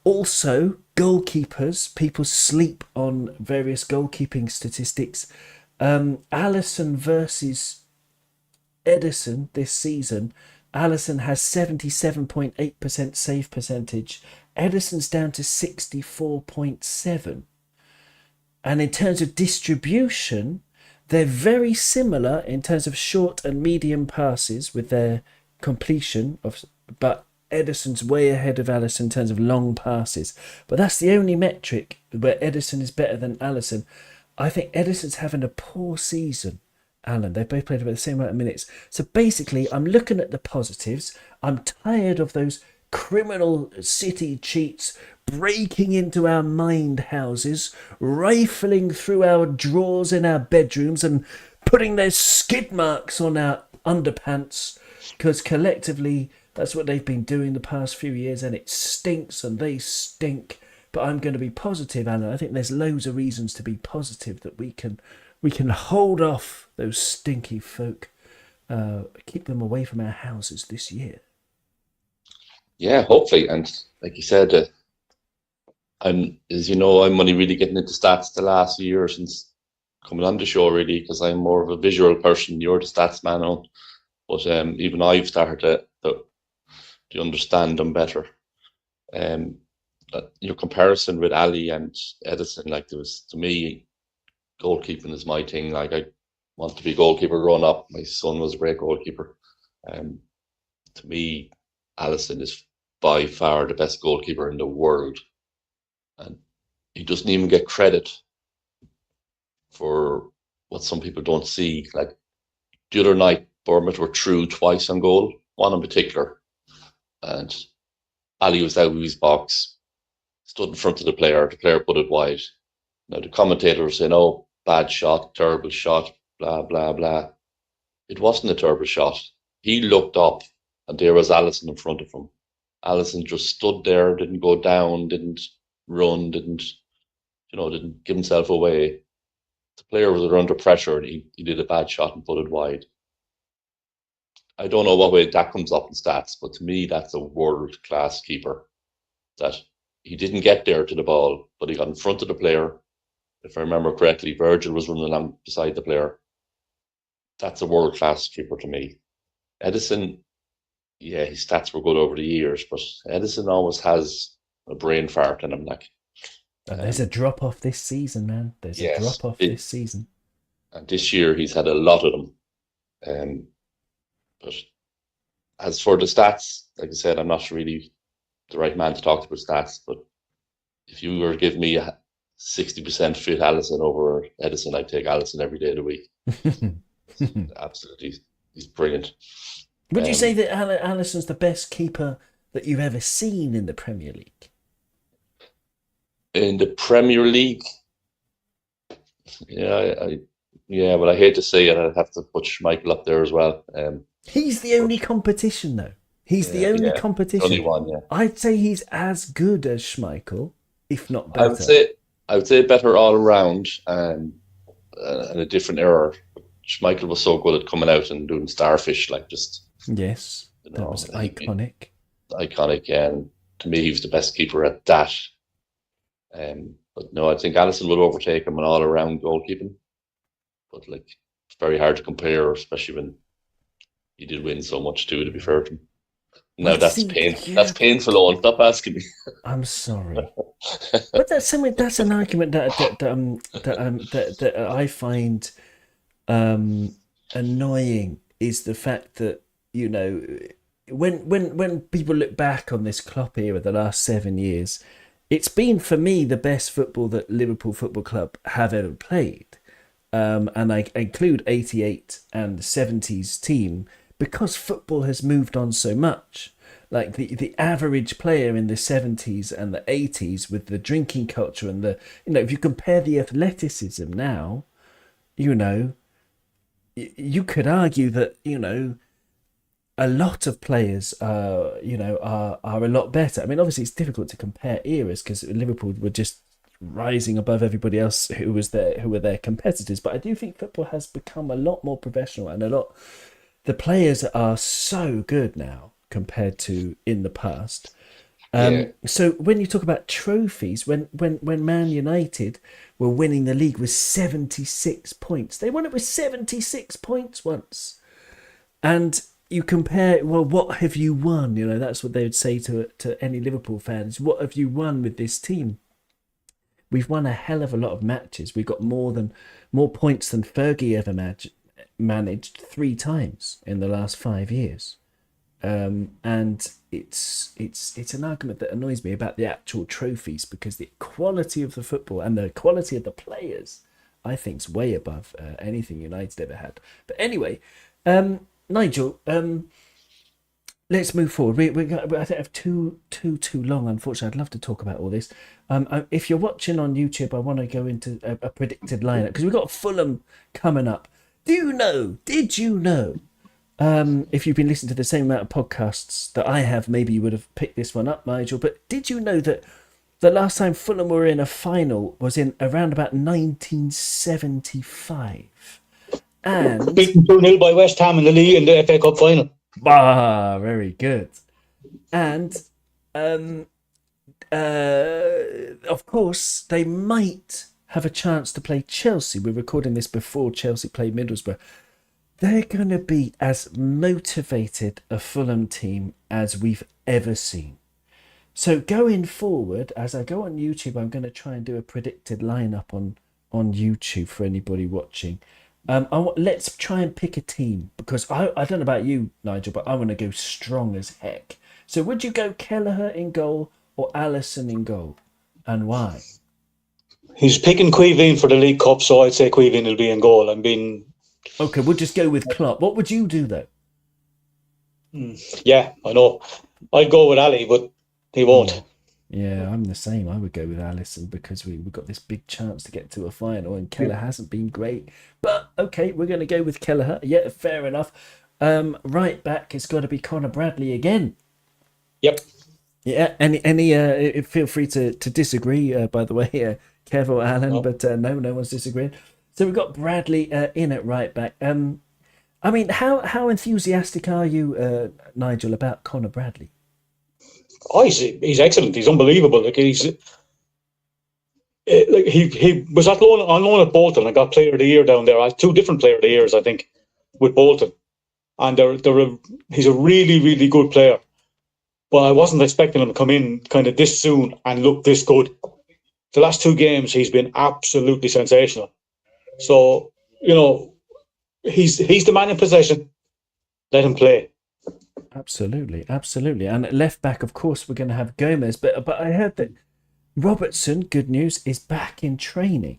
also goalkeepers. People sleep on various goalkeeping statistics. Alisson versus Ederson this season. Alisson has 77.8% save percentage. Ederson's down to 64.7%. And in terms of distribution, they're very similar in terms of short and medium passes with their completion but Ederson's way ahead of Alisson in terms of long passes. But that's the only metric where Ederson is better than Alisson. I think Ederson's having a poor season. Alan, they both played about the same amount of minutes. So basically, I'm looking at the positives. I'm tired of those criminal City cheats breaking into our mind houses, rifling through our drawers in our bedrooms and putting their skid marks on our underpants, because collectively that's what they've been doing the past few years, and it stinks and they stink. But I'm going to be positive, Alan. I think there's loads of reasons to be positive that we can hold off those stinky folk, keep them away from our houses this year. Yeah, hopefully. And like you said, I'm only really getting into stats the last year since coming on the show, really, because I'm more of a visual person. You're the stats man on, but even I've started to understand them better. Your comparison with Ali and Edison, like, there was, to me, goalkeeping is my thing. Like, I want to be a goalkeeper growing up. My son was a great goalkeeper. To me, Alisson is by far the best goalkeeper in the world, and he doesn't even get credit for what some people don't see. Like the other night, Bournemouth were through twice on goal, one in particular, and Ali was out of his box, stood in front of the player put it wide. Now the commentator was saying, "Oh, bad shot, terrible shot, blah blah blah." It wasn't a terrible shot. He looked up, and there was Alisson in front of him. Alisson just stood there, didn't go down, didn't run, didn't give himself away. The player was under pressure, and he did a bad shot and put it wide. I don't know what way that comes up in stats, but to me, that's a world-class keeper. That he didn't get there to the ball, but he got in front of the player. If I remember correctly, Virgil was running along beside the player. That's a world-class keeper to me. Edison, yeah, his stats were good over the years, but Edison always has a brain fart in him. Like, there's a drop off this season, man. There's a drop off this season. And this year he's had a lot of them. But as for the stats, like I said, I'm not really the right man to talk about stats. But if you were to give me a 60% fit Alisson over Edison, I'd take Alisson every day of the week. Absolutely, he's brilliant. Would you say that Alisson's the best keeper that you've ever seen in the Premier League? In the Premier League, yeah, but I hate to say it, I'd have to put Schmeichel up there as well. He's the only competition, though. He's the only competition. Only one, yeah. I'd say he's as good as Schmeichel, if not better. I would say better all around, and a different era. Schmeichel was so good at coming out and doing starfish, like, just. Yes, that was iconic. Iconic, yeah. And to me, he was the best keeper at that. But no, I think Alisson will overtake him in all-around goalkeeping. But like, it's very hard to compare, especially when he did win so much too. To be fair to him. No, that's painful. Owen, stop asking me. I'm sorry, but that's something. That's an argument that I find annoying. Is the fact that, you know, when people look back on this Klopp era, the last 7 years, it's been, for me, the best football that Liverpool Football Club have ever played. And I include 88 and the 70s team because football has moved on so much. Like the average player in the 70s and the 80s with the drinking culture and the, you know, if you compare the athleticism now, you know, you could argue that, you know, a lot of players, are a lot better. I mean, obviously, it's difficult to compare eras because Liverpool were just rising above everybody else who were their competitors. But I do think football has become a lot more professional, and the players are so good now compared to in the past. So when you talk about trophies, when Man United were winning the league with 76 points, they won it with 76 points once. And you compare, well, what have you won? That's what they would say to any Liverpool fans. What have you won with this team? We've won a hell of a lot of matches. We've got more points than Fergie ever managed 3 times in the last 5 years. And it's an argument that annoys me about the actual trophies, because the quality of the football and the quality of the players, I think, is way above anything United ever had. But anyway, Nigel, let's move forward. I don't have too long, unfortunately. I'd love to talk about all this. If you're watching on YouTube, I want to go into a predicted lineup, because we've got Fulham coming up. Did you know? If you've been listening to the same amount of podcasts that I have, maybe you would have picked this one up, Nigel. But did you know that the last time Fulham were in a final was in around about 1975? And beaten 2-0 by West Ham in the FA Cup final. Very good. And of course, they might have a chance to play Chelsea. We're recording this before Chelsea play Middlesbrough. They're going to be as motivated a Fulham team as we've ever seen. So going forward, as I go on YouTube, I'm going to try and do a predicted lineup on YouTube for anybody watching. Let's try and pick a team, because I don't know about you, Nigel, but I want to go strong as heck. So would you go Kelleher in goal or Alisson in goal, and why? He's picking Quevin for the League Cup, so I'd say Quevin will be in goal. Okay, we'll just go with Klopp. What would you do, though? Yeah, I know. I'd go with Ali, but he won't. Yeah, I'm the same. I would go with Alisson, because we've got this big chance to get to a final, and Kelleher hasn't been great. But, okay, we're going to go with Kelleher. Yeah, fair enough. Right back, it's got to be Connor Bradley again. Yep. Yeah, feel free to disagree, by the way, Kev or Alan, no. But no one's disagreeing. So we've got Bradley in at right back. I mean, how enthusiastic are you, Nigel, about Connor Bradley? Oh, he's excellent. He's unbelievable. He was on loan at Bolton and got Player of the Year down there. I had 2 different Player of the Years, I think, with Bolton, and he's a really, really good player. But I wasn't expecting him to come in kind of this soon and look this good. The last 2 games, he's been absolutely sensational. So, he's the man in possession. Let him play. Absolutely. And at left back, of course, we're going to have Gomez. But I heard that Robertson, good news, is back in training.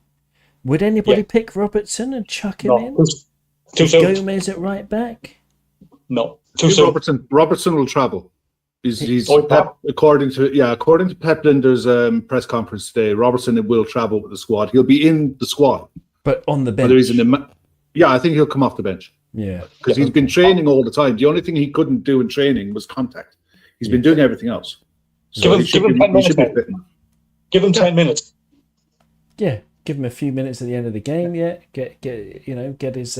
Would anybody pick Robertson and chuck him in? Too soon. Gomez at right back? No, too soon. Robertson will travel. He's according to Pep Linder's press conference today, Robertson will travel with the squad. He'll be in the squad, but on the bench. I think he'll come off the bench. Yeah, because he's been training all the time. The only thing he couldn't do in training was contact. He's been doing everything else. So give him 10 minutes. Give him 10 minutes. Yeah, give him a few minutes at the end of the game. Yeah, get his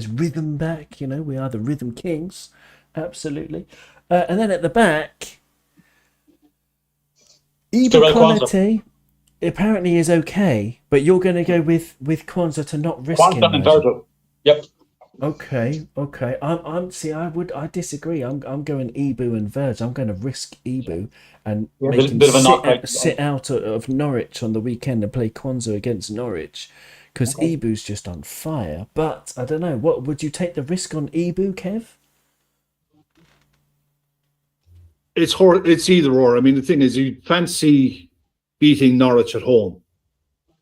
rhythm back. We are the rhythm kings. Absolutely. And then at the back, Ibu Konate apparently is okay, but you're going to go with Kwanzaa to not risk him. Kwanzaa and Virgil. Yep. Okay. I disagree. I'm going Ibu and Virgil. I'm going to risk Ibu and make him sit out of Norwich on the weekend and play Kwanzaa against Norwich, because Ibu's just on fire. But I don't know. What would you take the risk on Ibu, Kev? It's either or. I mean, the thing is, you fancy beating Norwich at home,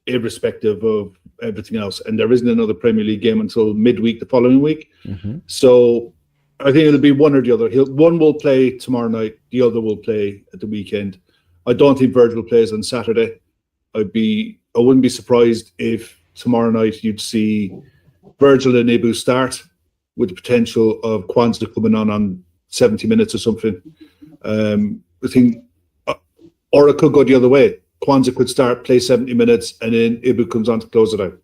irrespective of everything else, and there isn't another Premier League game until midweek the following week. Mm-hmm. So I think it'll be one or the other. One will play tomorrow night, the other will play at the weekend. I don't think Virgil plays on Saturday. I wouldn't be surprised if tomorrow night you'd see Virgil and Ibu start, with the potential of Kwanzaa coming on 70 minutes or something. I think, or it could go the other way. Kwanzaa could start, play 70 minutes, and then Ibu comes on to close it out.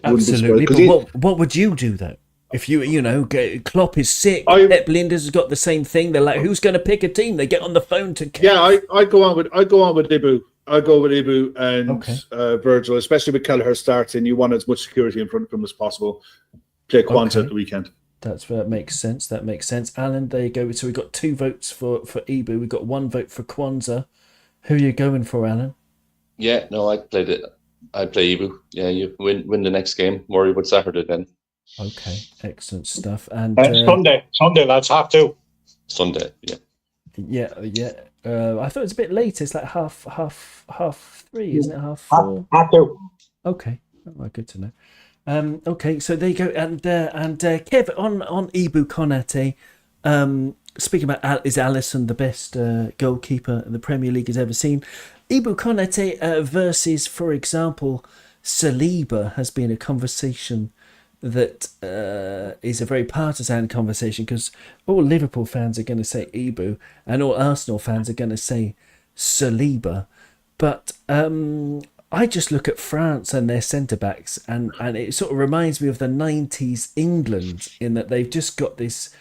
Absolutely. But what would you do though? If Klopp is sick, Pep Linders has got the same thing. They're like, who's going to pick a team? They get on the phone to. Yeah, I go on with Ibu. I go with Ibu and Virgil, especially with Kelleher starting. You want as much security in front of them as possible. Play Kwanzaa at the weekend. That makes sense. Alan, there you go. So we've got 2 votes for Ibu. We've got 1 vote for Kwanzaa. Who are you going for, Alan? Yeah, no, I'd play Ibu. Yeah, you win the next game. Worry about Saturday then. Okay, excellent stuff. And Sunday, lads, half 2. Sunday, yeah. Yeah. I thought it was a bit late. It's like half 3, isn't it? Half 4. Half 2. Okay, good to know. Okay, so there you go. And Kev, on Ibu Konate, speaking about, is Alisson the best goalkeeper the Premier League has ever seen? Ibu Konate versus, for example, Saliba has been a conversation that is a very partisan conversation, because all Liverpool fans are going to say Ibu and all Arsenal fans are going to say Saliba. But I just look at France and their centre-backs and it sort of reminds me of the 90s England, in that they've just got this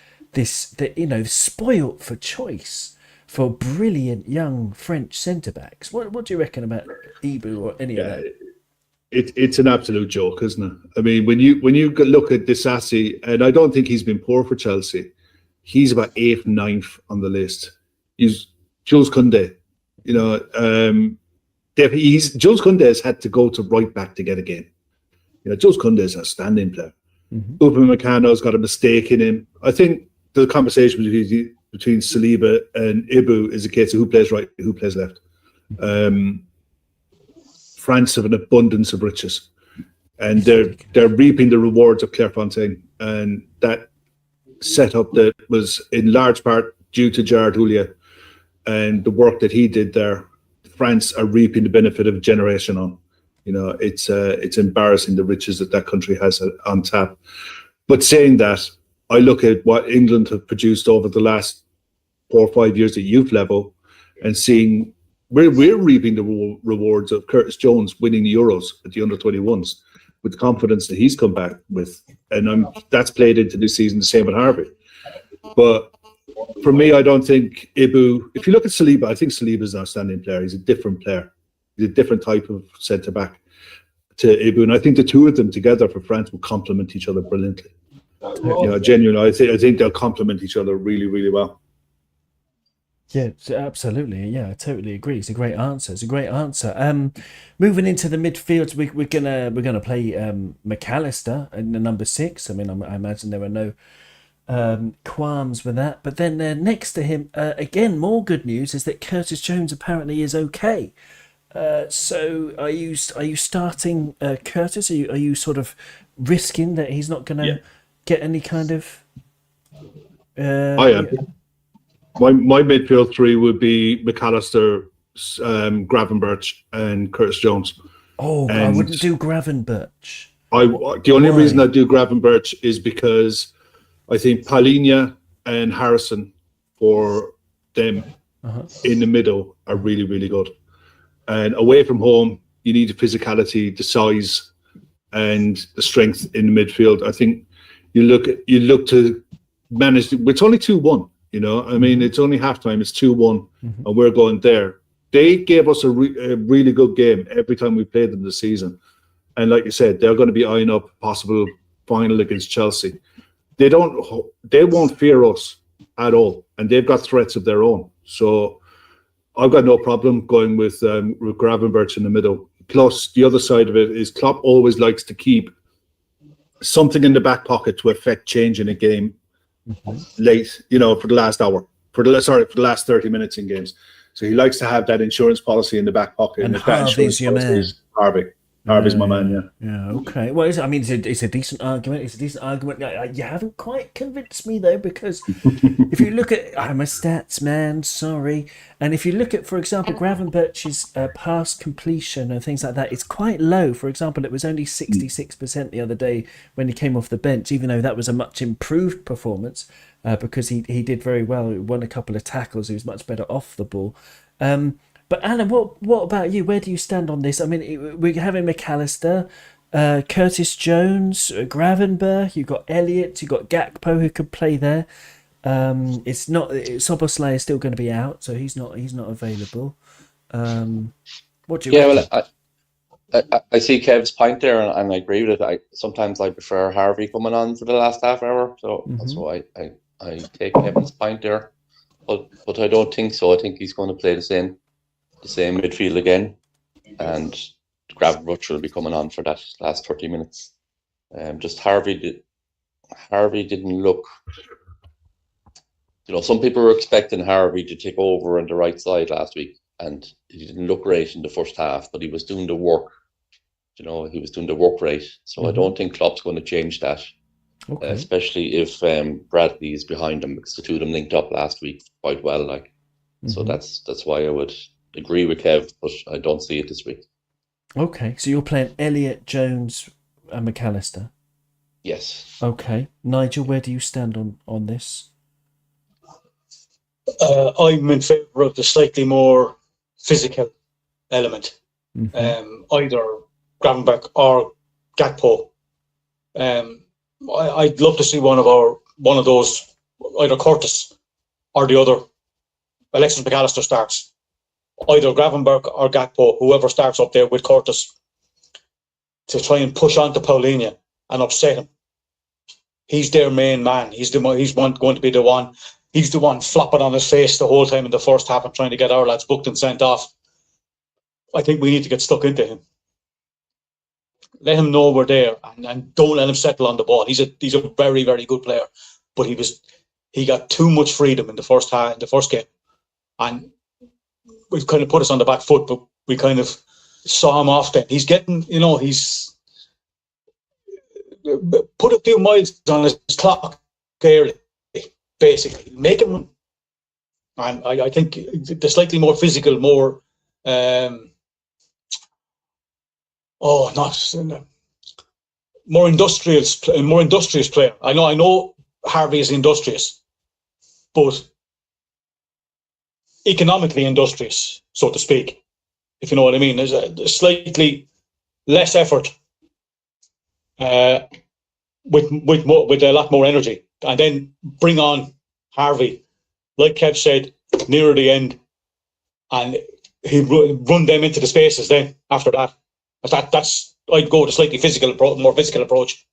spoilt for choice for brilliant young French centre-backs. What do you reckon about Ibu or any of that? It's an absolute joke, isn't it? I mean, when you look at Disasi, and I don't think he's been poor for Chelsea, he's about 8th, 9th on the list. He's Jules Koundé. Jules Koundé has had to go to right back to get a game. Jules Koundé is a standing player. Upamecano's got a mistake in him. I think the conversation between Saliba and Ibu is a case of who plays right, who plays left. France have an abundance of riches, and they're reaping the rewards of Clairefontaine, and that setup that was in large part due to Gerard Houllier and the work that he did there. France are reaping the benefit of a generation on. It's embarrassing the riches that country has on tap. But saying that, I look at what England have produced over the last 4 or 5 years at youth level, and seeing. We're reaping the rewards of Curtis Jones winning the Euros at the under-21s with the confidence that he's come back with. And that's played into this season, the same with Harvey. But for me, I don't think Ibu... If you look at Saliba, I think Saliba is an outstanding player. He's a different player. He's a different type of centre-back to Ibu. And I think the two of them together for France will complement each other brilliantly. Genuinely, I think they'll complement each other really, really well. Yeah, absolutely. Yeah, I totally agree. It's a great answer. Moving into the midfield, we're gonna play McAllister in the number 6. I mean, I imagine there are no qualms with that. But then next to him, again, more good news is that Curtis Jones apparently is okay. So are you starting Curtis? Are you sort of risking that he's not gonna get any kind of? I am. My midfield 3 would be McAllister, Gravenberch, and Curtis Jones. Oh, and I wouldn't do Gravenberch. The only reason I do Gravenberch is because I think Paulinho and Harrison for them in the middle are really, really good. And away from home, you need the physicality, the size, and the strength in the midfield. I think you look to manage. It's only 2-1. I mean, it's only halftime. It's 2-1, and we're going there. They gave us a really good game every time we played them this season. And like you said, they're going to be eyeing up a possible final against Chelsea. They won't fear us at all, and they've got threats of their own. So I've got no problem going with Gravenberch in the middle. Plus, the other side of it is Klopp always likes to keep something in the back pocket to affect change in a game. Late, for the last hour, for the last 30 minutes in games. So he likes to have that insurance policy in the back pocket. And Harvey's your man. Harvey. Harvey's my man, yeah. Yeah, okay. Well, I mean, it's a decent argument. It's a decent argument. You haven't quite convinced me, though, because if you look at... I'm a stats man, sorry. And if you look at, for example, Gravenberch's pass completion and things like that, it's quite low. For example, it was only 66% the other day when he came off the bench, even though that was a much improved performance because he did very well. He won a couple of tackles. He was much better off the ball. But Alan, what about you? Where do you stand on this? I mean, we're having McAllister, Curtis Jones, Gravenberch. You've got Elliott. You've got Gakpo who could play there. It's not Szoboszlai is still going to be out, so he's not available. What do you? Yeah, well, I see Kev's point there, and I agree with it. Sometimes I prefer Harvey coming on for the last half hour, so that's why I take Kevin's point there. But I don't think so. I think he's going to play the same midfield again, and Gravenberch will be coming on for that last 30 minutes. Just Harvey didn't look. Some people were expecting Harvey to take over on the right side last week, and he didn't look great in the first half, but he was doing the work. He was doing the work right. So I don't think Klopp's going to change that, especially if Bradley is behind him, because the two of them linked up last week quite well. So that's why I would agree with Kev, but I don't see it this week. Okay, so you're playing Elliott, Jones, and McAllister. Yes. Okay, Nigel, where do you stand on this? I'm in favour of the slightly more physical element. Either Gravenberch or Gakpo. I'd love to see one of those, either Curtis or the other. Alexis McAllister starts. Either Gravenberch or Gakpo, whoever starts up there with Curtis, to try and push on to Paulinho and upset him. He's their main man. He's going to be the one. He's the one flopping on his face the whole time in the first half and trying to get our lads booked and sent off. I think we need to get stuck into him. Let him know we're there, and don't let him settle on the ball. He's a very, very good player, but he got too much freedom in the first game, and we've kind of put us on the back foot. But we kind of saw him off. Then he's getting, he's put a few miles on his clock early. Basically, make him run. And I think the slightly more physical, more more industrious player. I know Harvey is industrious, but economically industrious, so to speak, if you know what I mean. There's a slightly less effort, with a lot more energy. And then bring on Harvey, like Kev said, nearer the end, and he run them into the spaces. Then after that, I'd go with a slightly more physical approach.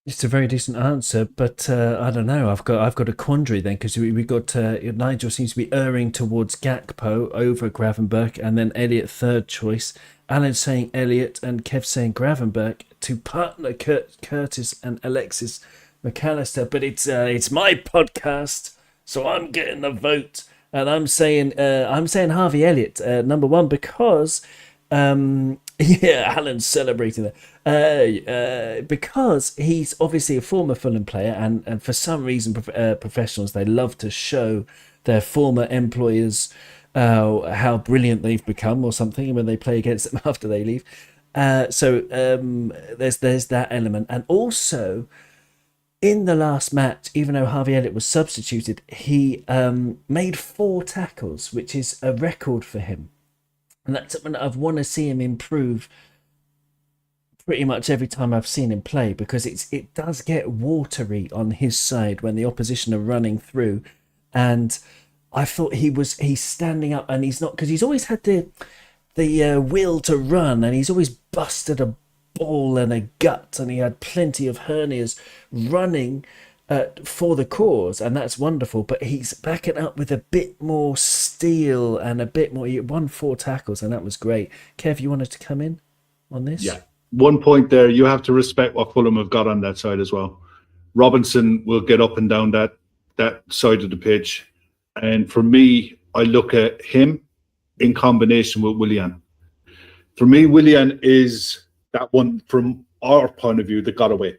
It's a very decent answer, but I don't know. I've got a quandary then, because we got Nigel seems to be erring towards Gakpo over Gravenberch, and then Elliott third choice. Alan saying Elliott and Kev saying Gravenberch to partner Curtis and Alexis McAllister, but it's my podcast, so I'm getting the vote, and I'm saying Harvey Elliott number one, because Alan's celebrating that because he's obviously a former Fulham player, and for some reason professionals, they love to show their former employers how brilliant they've become or something when they play against them after they leave. So there's that element, and also in the last match, even though Harvey Elliott was substituted, he made 4 tackles, which is a record for him. And that's something that I've want to see him improve pretty much every time I've seen him play, because it does get watery on his side when the opposition are running through. And I thought he's standing up, and he's not, because he's always had the will to run, and he's always busted a ball and a gut, and he had plenty of hernias running for the cause, and that's wonderful. But he's backing up with a bit more steel and a bit more. He won 4 tackles, and that was great. Kev, you wanted to come in on this? Yeah, 1 point there. You have to respect what Fulham have got on that side as well. Robinson will get up and down that side of the pitch, and for me, I look at him in combination with Willian. For me, Willian is that one, from our point of view, that got away.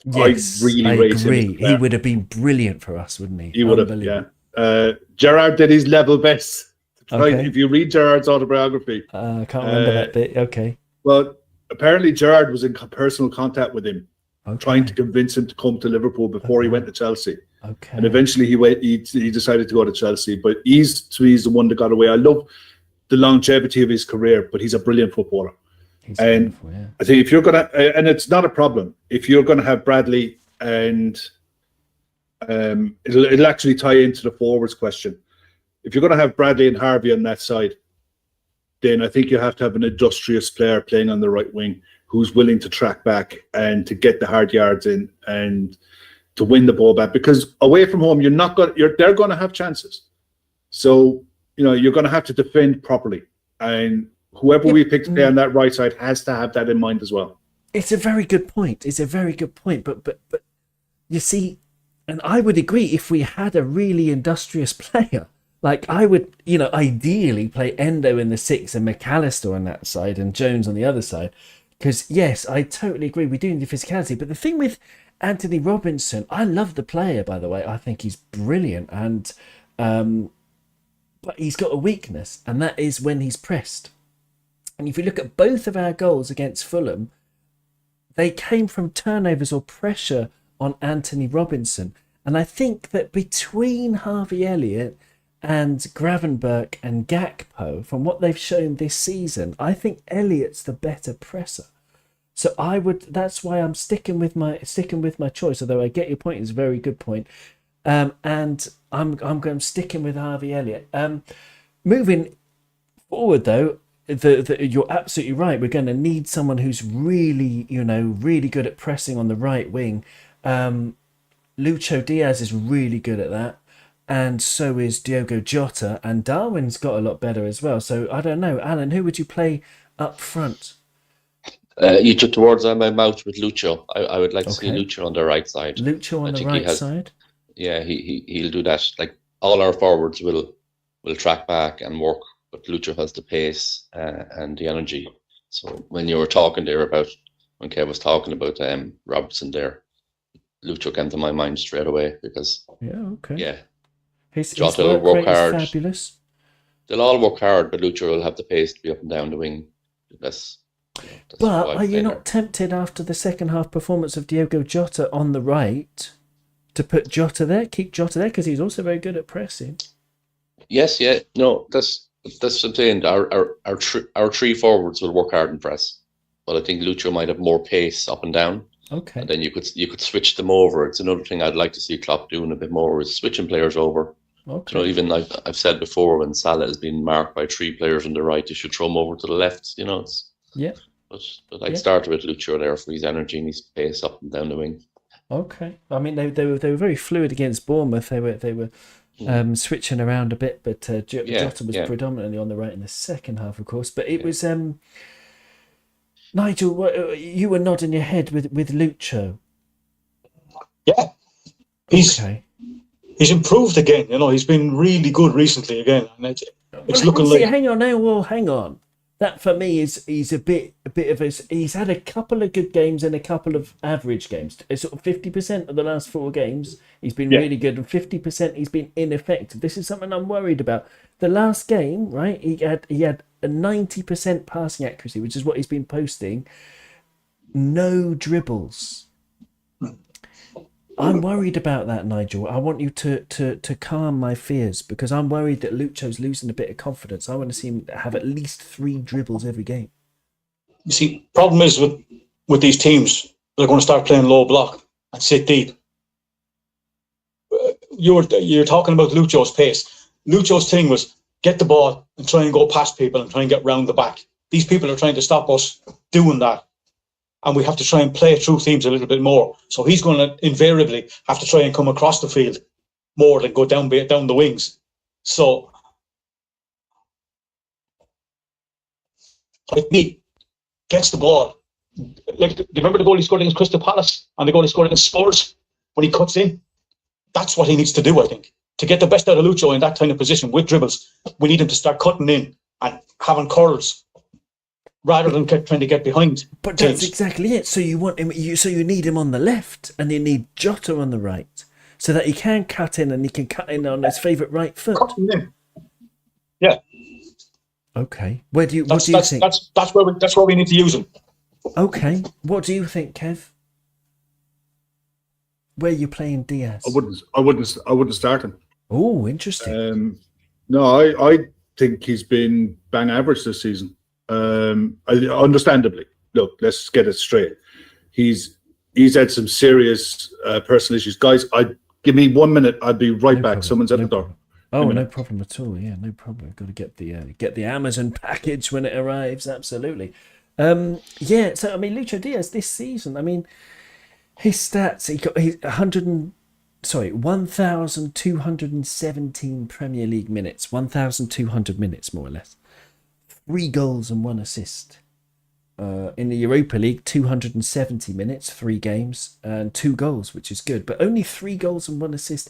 Yes, I rate him. agree. He would have been brilliant for us, wouldn't he? He would have, yeah. Gerrard did his level best. Okay. If you read Gerrard's autobiography. I can't remember that bit. Okay. Well, apparently Gerrard was in personal contact with him, trying to convince him to come to Liverpool before he went to Chelsea. Okay. And eventually he decided to go to Chelsea. But he's the one that got away. I love the longevity of his career, but he's a brilliant footballer. And I think if you're going to, and it's not a problem, if you're going to have Bradley and it'll actually tie into the forwards question. If you're going to have Bradley and Harvey on that side, then I think you have to have an industrious player playing on the right wing who's willing to track back and to get the hard yards in and to win the ball back. Because away from home, they're going to have chances. So, you're going to have to defend properly. And whoever we pick to play on that right side has to have that in mind as well. It's a very good point. But you see, and I would agree, if we had a really industrious player, like I would, ideally play Endo in the 6 and McAllister on that side and Jones on the other side. Because yes, I totally agree, we do need the physicality. But the thing with Anthony Robinson, I love the player, by the way. I think he's brilliant, and but he's got a weakness, and that is when he's pressed. And if you look at both of our goals against Fulham, they came from turnovers or pressure on Anthony Robinson. And I think that between Harvey Elliott and Gravenberch and Gakpo, from what they've shown this season, I think Elliott's the better presser. So that's why I'm sticking with my choice, although I get your point, it's a very good point. And I'm sticking with Harvey Elliott. Moving forward though, you're absolutely right. We're going to need someone who's really, really good at pressing on the right wing. Lucho Diaz is really good at that, and so is Diogo Jota, and Darwin's got a lot better as well. So I don't know, Alan, who would you play up front? You took the words out of my mouth with Lucho. I would like to see Lucho on the right side. Lucho on the right side? Yeah, he'll do that. Like, all our forwards will track back and work, but Lucho has the pace and the energy. So when you were talking there when Kev was talking about Robertson there, Lucho came to my mind straight away because his Jota will work hard. Fabulous. They'll all work hard, but Lucho will have the pace to be up and down the wing. That's but are you not tempted after the second half performance of Diogo Jota on the right to put Jota there, keep Jota there, because he's also very good at pressing? Yes, yeah, no, that's what I'm saying. Our three forwards will work hard and press, but I think Lucho might have more pace up and down. Okay. And then you could switch them over. It's another thing I'd like to see Klopp doing a bit more, is switching players over. Okay. Even I've said before, when Salah has been marked by 3 players on the right, you should throw him over to the left. But I'd start with Lucho there for his energy and his pace up and down the wing. Okay. I mean, they were very fluid against Bournemouth. They were switching around a bit, but Jota was predominantly on the right in the second half, of course. But it was Nigel. You were nodding your head with Lucho. Yeah, he's improved again. He's been really good recently again, and it's looking like. Hang on now. Well, hang on. That for me is he's a bit of a. He's had a couple of good games and a couple of average games. Sort of 50% of the last 4 games he's been really good, and 50% he's been ineffective. This is something I'm worried about. The last game, right? He had a 90% passing accuracy, which is what he's been posting. No dribbles. I'm worried about that, Nigel. I want you to calm my fears, because I'm worried that Lucho's losing a bit of confidence. I want to see him have at least 3 dribbles every game. You see, problem is with these teams, they're going to start playing low block and sit deep. You're talking about Lucho's pace. Lucho's thing was get the ball and try and go past people and try and get round the back. These people are trying to stop us doing that. And we have to try and play through teams a little bit more. So he's going to invariably have to try and come across the field more than go down the wings. So, like me, gets the ball. Like, do you remember the goal he scored against Crystal Palace and the goal he scored against Spurs when he cuts in? That's what he needs to do, I think. To get the best out of Lucho in that kind of position with dribbles, we need him to start cutting in and having curls. rather than trying to get behind. But teams. that's exactly it. So you want him. You need him on the left, and you need Jota on the right, so that he can cut in, and he can cut in on his favourite right foot. Cut him in. Yeah. Okay. What do you think? That's where we need to use him. Okay. What do you think, Kev? Where are you playing Diaz? I wouldn't start him. Oh, interesting. No, I think he's been bang average this season. Understandably, look, let's get it straight. He's had some serious personal issues, guys. Give me 1 minute. I'll be right back. Problem. Someone's at the door. Oh, no problem at all. Yeah, no problem. I've got to get the Amazon package when it arrives. Absolutely. Yeah. So I mean, Lucho Diaz this season. I mean, his stats. He got 1,217 Premier League minutes. 1,200 minutes, more or less. 3 goals and 1 assist. In the Europa League, 270 minutes, 3 games, and 2 goals, which is good. But only 3 goals and 1 assist.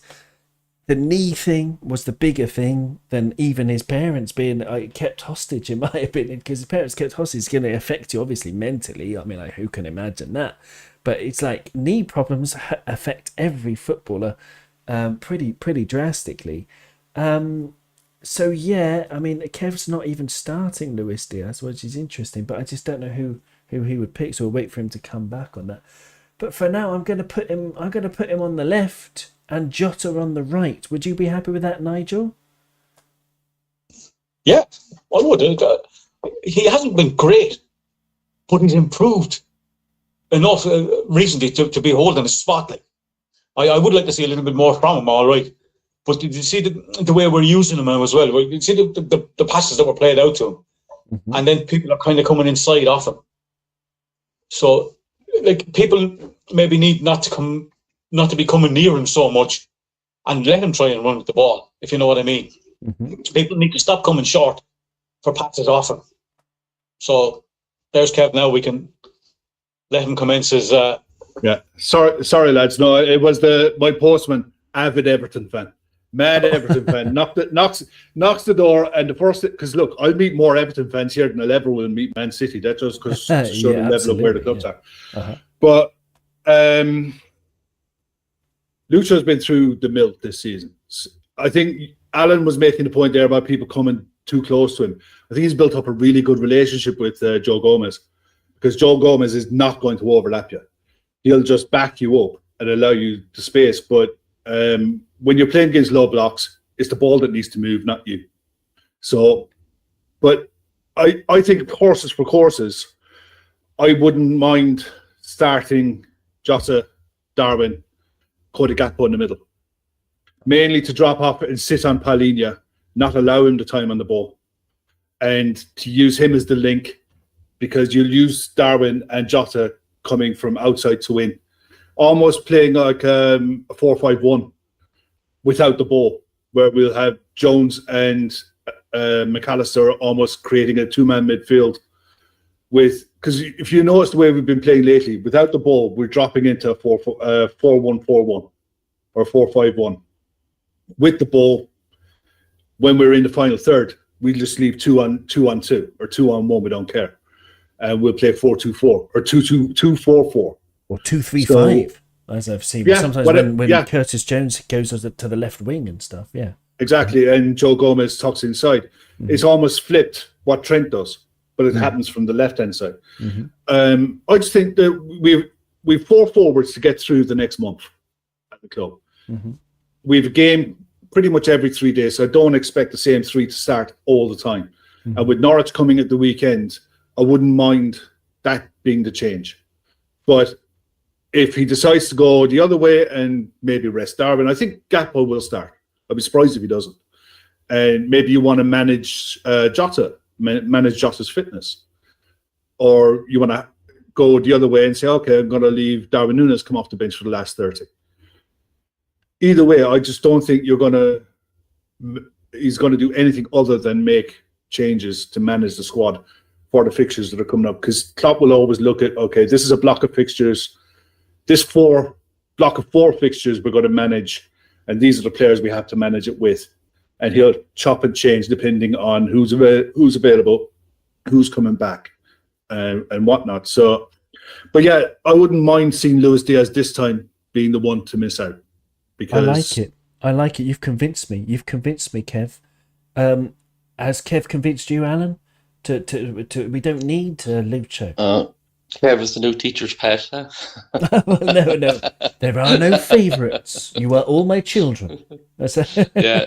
The knee thing was the bigger thing than even his parents being kept hostage, in my opinion, because his parents kept hostage is going to affect you, obviously, mentally. I mean, who can imagine that? But it's like knee problems affect every footballer pretty drastically. So, yeah, I mean, Kev's not even starting Luis Diaz, which is interesting, but I just don't know who he would pick, so we'll wait for him to come back on that. But for now, I'm going to put him on the left and Jota on the right. Would you be happy with that, Nigel? Yeah, I would. He hasn't been great, but he's improved enough recently to be holding a spotlight. I would like to see a little bit more from him, all right. But did you see the way we're using him as well? You see the passes that were played out to him, and then people are kind of coming inside off him. So, like, people maybe need not to be coming near him so much, and let him try and run with the ball, if you know what I mean. People need to stop coming short for passes off him. So, there's Kev. Now we can let him commence his. Yeah, sorry, lads. No, it was my postman, avid Everton fan. Mad Everton fan, knocks the door, and the first, because look, I'll meet more Everton fans here than I'll ever will meet Man City. That's just because to show the level of where the clubs are. But Lucho's been through the milk this season. I think Alan was making the point there about people coming too close to him. I think he's built up a really good relationship with Joe Gomez, because Joe Gomez is not going to overlap you. He'll just back you up and allow you the space, but when you're playing against low blocks, it's the ball that needs to move, not you. So, but I think horses for courses, I wouldn't mind starting Jota, Darwin, Cody Gakpo in the middle. Mainly to drop off and sit on Paulinho, not allow him the time on the ball. And to use him as the link, because you'll use Darwin and Jota coming from outside to in. Almost playing like a 4-5-1 without the ball, where we'll have Jones and McAllister almost creating a 2-man midfield. Because if you notice the way we've been playing lately, without the ball, we're dropping into a 4-1-4-1 or 4-5-1. With the ball, when we're in the final third, we'll just leave 2-on-2 or 2-on-1. We don't care, and we'll play 4-2-4 or 2-4-4. Or 2-3-5, as I've seen. Yeah, sometimes when Curtis Jones goes to the left wing and stuff, yeah. Exactly, and Joe Gomez tucks inside. It's almost flipped what Trent does, but it happens from the left-hand side. I just think that we've 4 forwards to get through the next month at the club. We have a game pretty much every 3 days, so I don't expect the same 3 to start all the time. And with Norwich coming at the weekend, I wouldn't mind that being the change. But if he decides to go the other way and maybe rest Darwin, I think Gakpo will start. I'd be surprised if he doesn't. And maybe you want to manage Jota, manage Jota's fitness. Or you want to go the other way and say, okay, I'm going to leave Darwin Núñez come off the bench for the last 30. Either way, I just don't think he's going to do anything other than make changes to manage the squad for the fixtures that are coming up. Because Klopp will always look at, okay, this is a block of fixtures. This block of 4 fixtures we're going to manage, and these are the players we have to manage it with. And he'll chop and change depending on who's available, who's coming back, and whatnot. So, but yeah, I wouldn't mind seeing Luis Diaz this time being the one to miss out. Because I like it. You've convinced me, Kev. Has Kev convinced you, Alan? To we don't need Lucho. Kev is the new teacher's pet. Huh? No, there are no favourites. You are all my children. Yeah,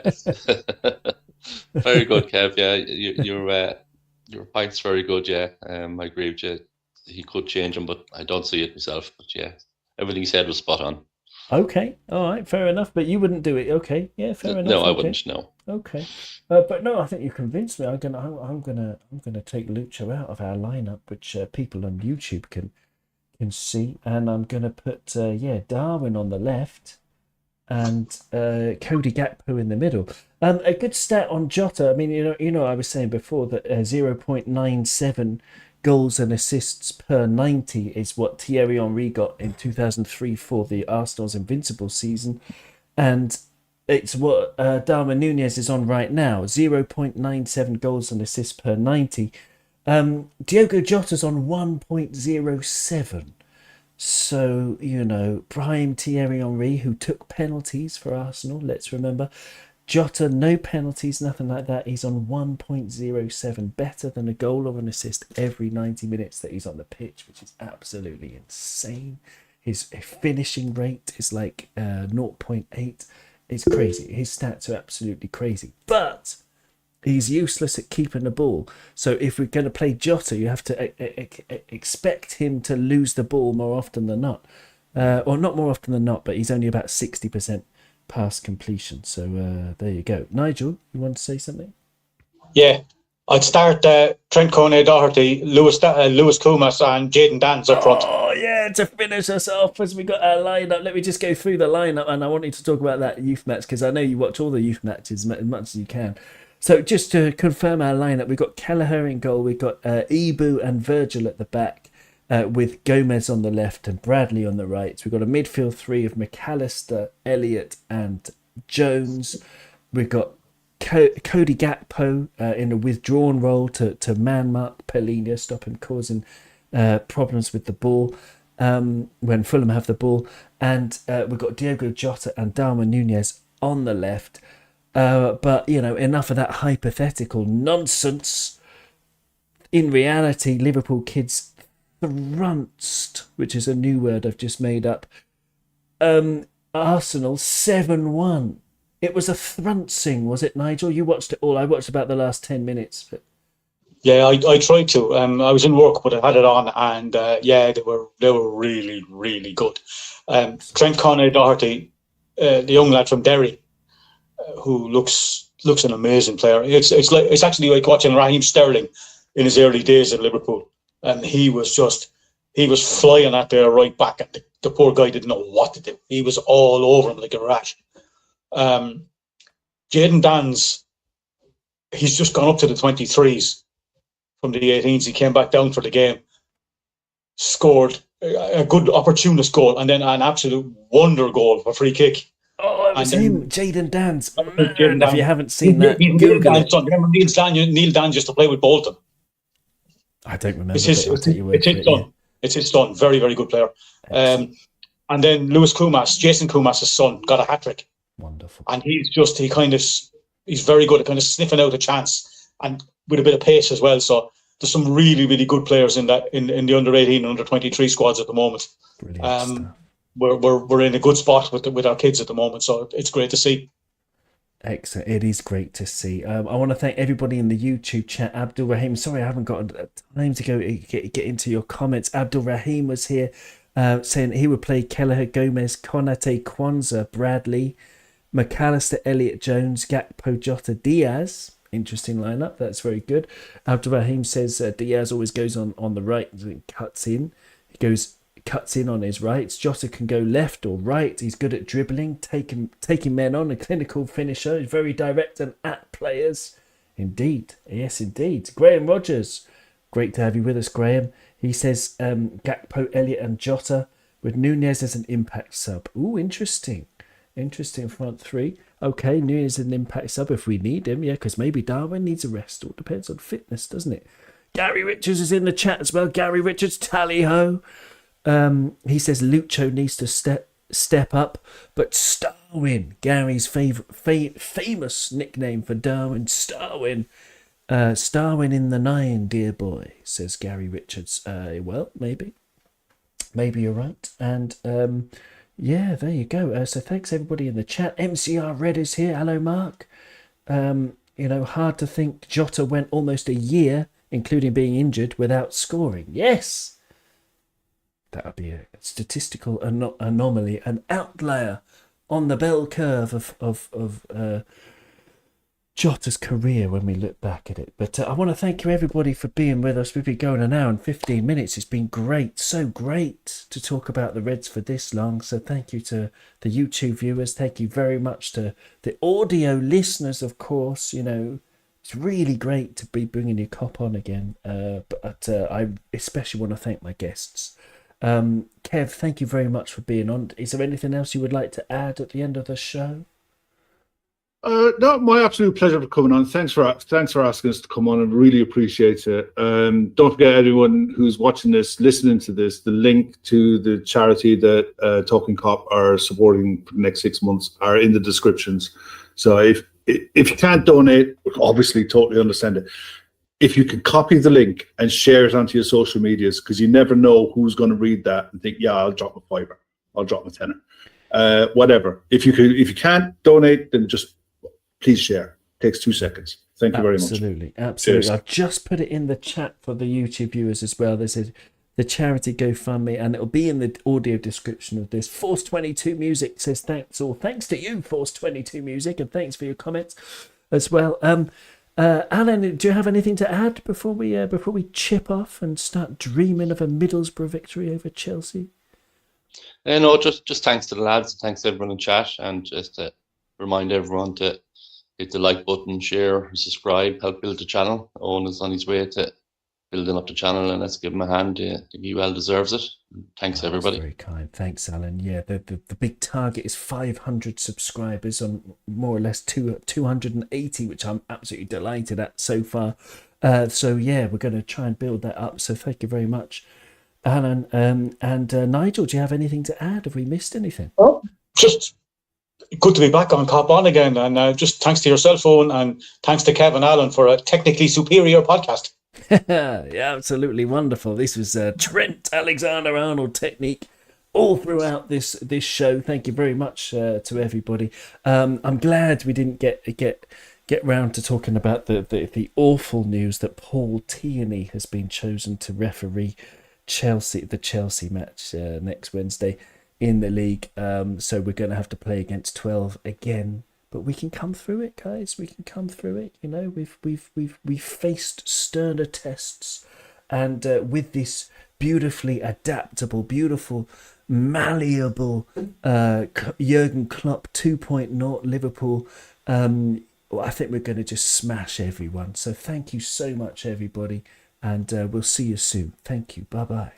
very good, Kev. Yeah, your point's very good. Yeah, I agree with you. He could change him, but I don't see it myself. But yeah, everything he said was spot on. Okay, all right, fair enough. But you wouldn't do it. Okay, yeah, fair enough. No, I okay. wouldn't. No. Okay, but no, I think you convinced me. I'm gonna take Lucho out of our lineup, which people on YouTube can see, and I'm gonna put Darwin on the left, and Cody Gakpo in the middle. A good stat on Jota. I mean, you know, I was saying before that 0.97 goals and assists per 90 is what Thierry Henry got in 2003 for the Arsenal's invincible season, and it's what Darwin Núñez is on right now, 0.97 goals and assists per 90. Diogo Jota's on 1.07. So, you know, prime Thierry Henry, who took penalties for Arsenal, let's remember. Jota, no penalties, nothing like that. He's on 1.07, better than a goal or an assist every 90 minutes that he's on the pitch, which is absolutely insane. His finishing rate is like 0.8. It's crazy. His stats are absolutely crazy. But he's useless at keeping the ball. So if we're going to play Jota, you have to expect him to lose the ball more often than not. Or not more often than not, but he's only about 60% pass completion. So there you go. Nigel, you want to say something? Yeah, I'd start Trent Doherty, Lewis Kumas and Jayden Danns up front. Oh, yeah, to finish us off as we got our lineup. Let me just go through the lineup, and I want you to talk about that youth match because I know you watch all the youth matches as much as you can. So just to confirm our lineup, we've got Kelleher in goal, we've got Ibu and Virgil at the back, with Gomez on the left and Bradley on the right. So we've got a midfield three of McAllister, Elliott and Jones. We've got Cody Gakpo in a withdrawn role to man-mark Pellegrini, stop him causing problems with the ball when Fulham have the ball. And we've got Diogo Jota and Darwin Núñez on the left. But, you know, enough of that hypothetical nonsense. In reality, Liverpool kids thrunced, which is a new word I've just made up, Arsenal 7-1. It was a thruncing, was it, Nigel? You watched it all. I watched about the last 10 minutes. But... Yeah, I tried to. I was in work, but I had it on, and they were really, really good. Trent Doherty, the young lad from Derry, who looks an amazing player. It's actually like watching Raheem Sterling in his early days at Liverpool, and he was flying at their right back, and the poor guy didn't know what to do. He was all over him like a rash. Jayden Danns, he's just gone up to the 23s from the 18s. He came back down for the game, scored a good opportunist goal, and then an absolute wonder goal, a free kick. Oh, it was him, Jayden Danns. If you haven't seen that, Google it. Remember Neil Danns used to play with Bolton. I don't remember. It's his son. It's his son. Very, very good player. And then Jason Kumas' son, got a hat-trick. Wonderful. And he's very good at kind of sniffing out a chance and with a bit of pace as well. So there's some really, really good players in the under 18 and under 23 squads at the moment. Brilliant. We're in a good spot with our kids at the moment, so it's great to see. Excellent. It is great to see. I want to thank everybody in the YouTube chat. Abdul Rahim, sorry I haven't got time to go get into your comments. Abdul Rahim was here saying he would play Kelleher, Gomez, Konate, Kwanzaa, Bradley, McAllister, Elliott, Jones, Gakpo, Jota, Diaz. Interesting lineup. That's very good. Abdul Rahim says Diaz always goes on the right and cuts in. Cuts in on his right. Jota can go left or right. He's good at dribbling, taking men on, a clinical finisher. He's very direct and at players. Indeed. Yes, indeed. Graham Rogers. Great to have you with us, Graham. He says Gakpo, Elliott and Jota with Núñez as an impact sub. Ooh, interesting. Interesting front three. Okay, Núñez is an impact sub if we need him. Yeah, because maybe Darwin needs a rest. All depends on fitness, doesn't it? Gary Richards is in the chat as well. Gary Richards, tally ho. He says Lucho needs to step up, but Starwin, Gary's famous nickname for Darwin, Starwin. Starwin in the 9, dear boy, says Gary Richards. Well, maybe you're right. And yeah, there you go. So thanks everybody in the chat. MCR Red is here. Hello, Mark. Hard to think Jota went almost a year, including being injured, without scoring. Yes, that would be a statistical anomaly, an outlier on the bell curve of Jota's career when we look back at it. But I want to thank you everybody for being with us. We've been going an hour and 15 minutes. It's been great, so great to talk about the Reds for this long. So thank you to the YouTube viewers. Thank you very much to the audio listeners, of course. It's really great to be bringing you Kop On again. But I especially want to thank my guests. Kev, thank you very much for being on. Is there anything else you would like to add at the end of the show? No, my absolute pleasure for coming on. Thanks for asking us to come on. I really appreciate it. Don't forget, everyone who's watching this, listening to this, the link to the charity that Talkin Kop are supporting for the next 6 months are in the descriptions. So if you can't donate, obviously totally understand it. If you can copy the link and share it onto your social medias, because you never know who's going to read that and think, yeah, I'll drop a fiver, I'll drop a tenner, whatever. If you can't donate, then just please share. It takes 2 seconds. Thank you very much. Absolutely. Cheers. I've just put it in the chat for the YouTube viewers as well. They said the charity GoFundMe, and it'll be in the audio description of this. Force 22 Music says thanks, or thanks to you, Force 22 Music, and thanks for your comments as well. Alan, do you have anything to add before we chip off and start dreaming of a Middlesbrough victory over Chelsea? No, just thanks to the lads, thanks to everyone in chat, and just to remind everyone to hit the like button, share, subscribe, help build the channel. Owen is on his way to building up the channel, and let's give him a hand. He well deserves it. Thanks, everybody. Very kind. Thanks, Alan. Yeah, the big target is 500 subscribers on more or less 280, which I'm absolutely delighted at so far. So yeah, we're going to try and build that up. So thank you very much, Alan. And Nigel, do you have anything to add? Have we missed anything? Oh, just good to be back on Kop On again, and just thanks to yourself, Owen, and thanks to Kevin Allen for a technically superior podcast. Yeah, absolutely wonderful. This was Trent Alexander-Arnold technique all throughout this show. Thank you very much to everybody. I'm glad we didn't get round to talking about the awful news that Paul Tierney has been chosen to referee the Chelsea match next Wednesday in the league. So we're going to have to play against 12 again. But we can come through it, guys. We can come through it. We've faced sterner tests, and with this beautifully adaptable, beautiful, malleable Jurgen Klopp 2.0 Liverpool, I think we're going to just smash everyone. So thank you so much, everybody, and we'll see you soon. Thank you. Bye bye.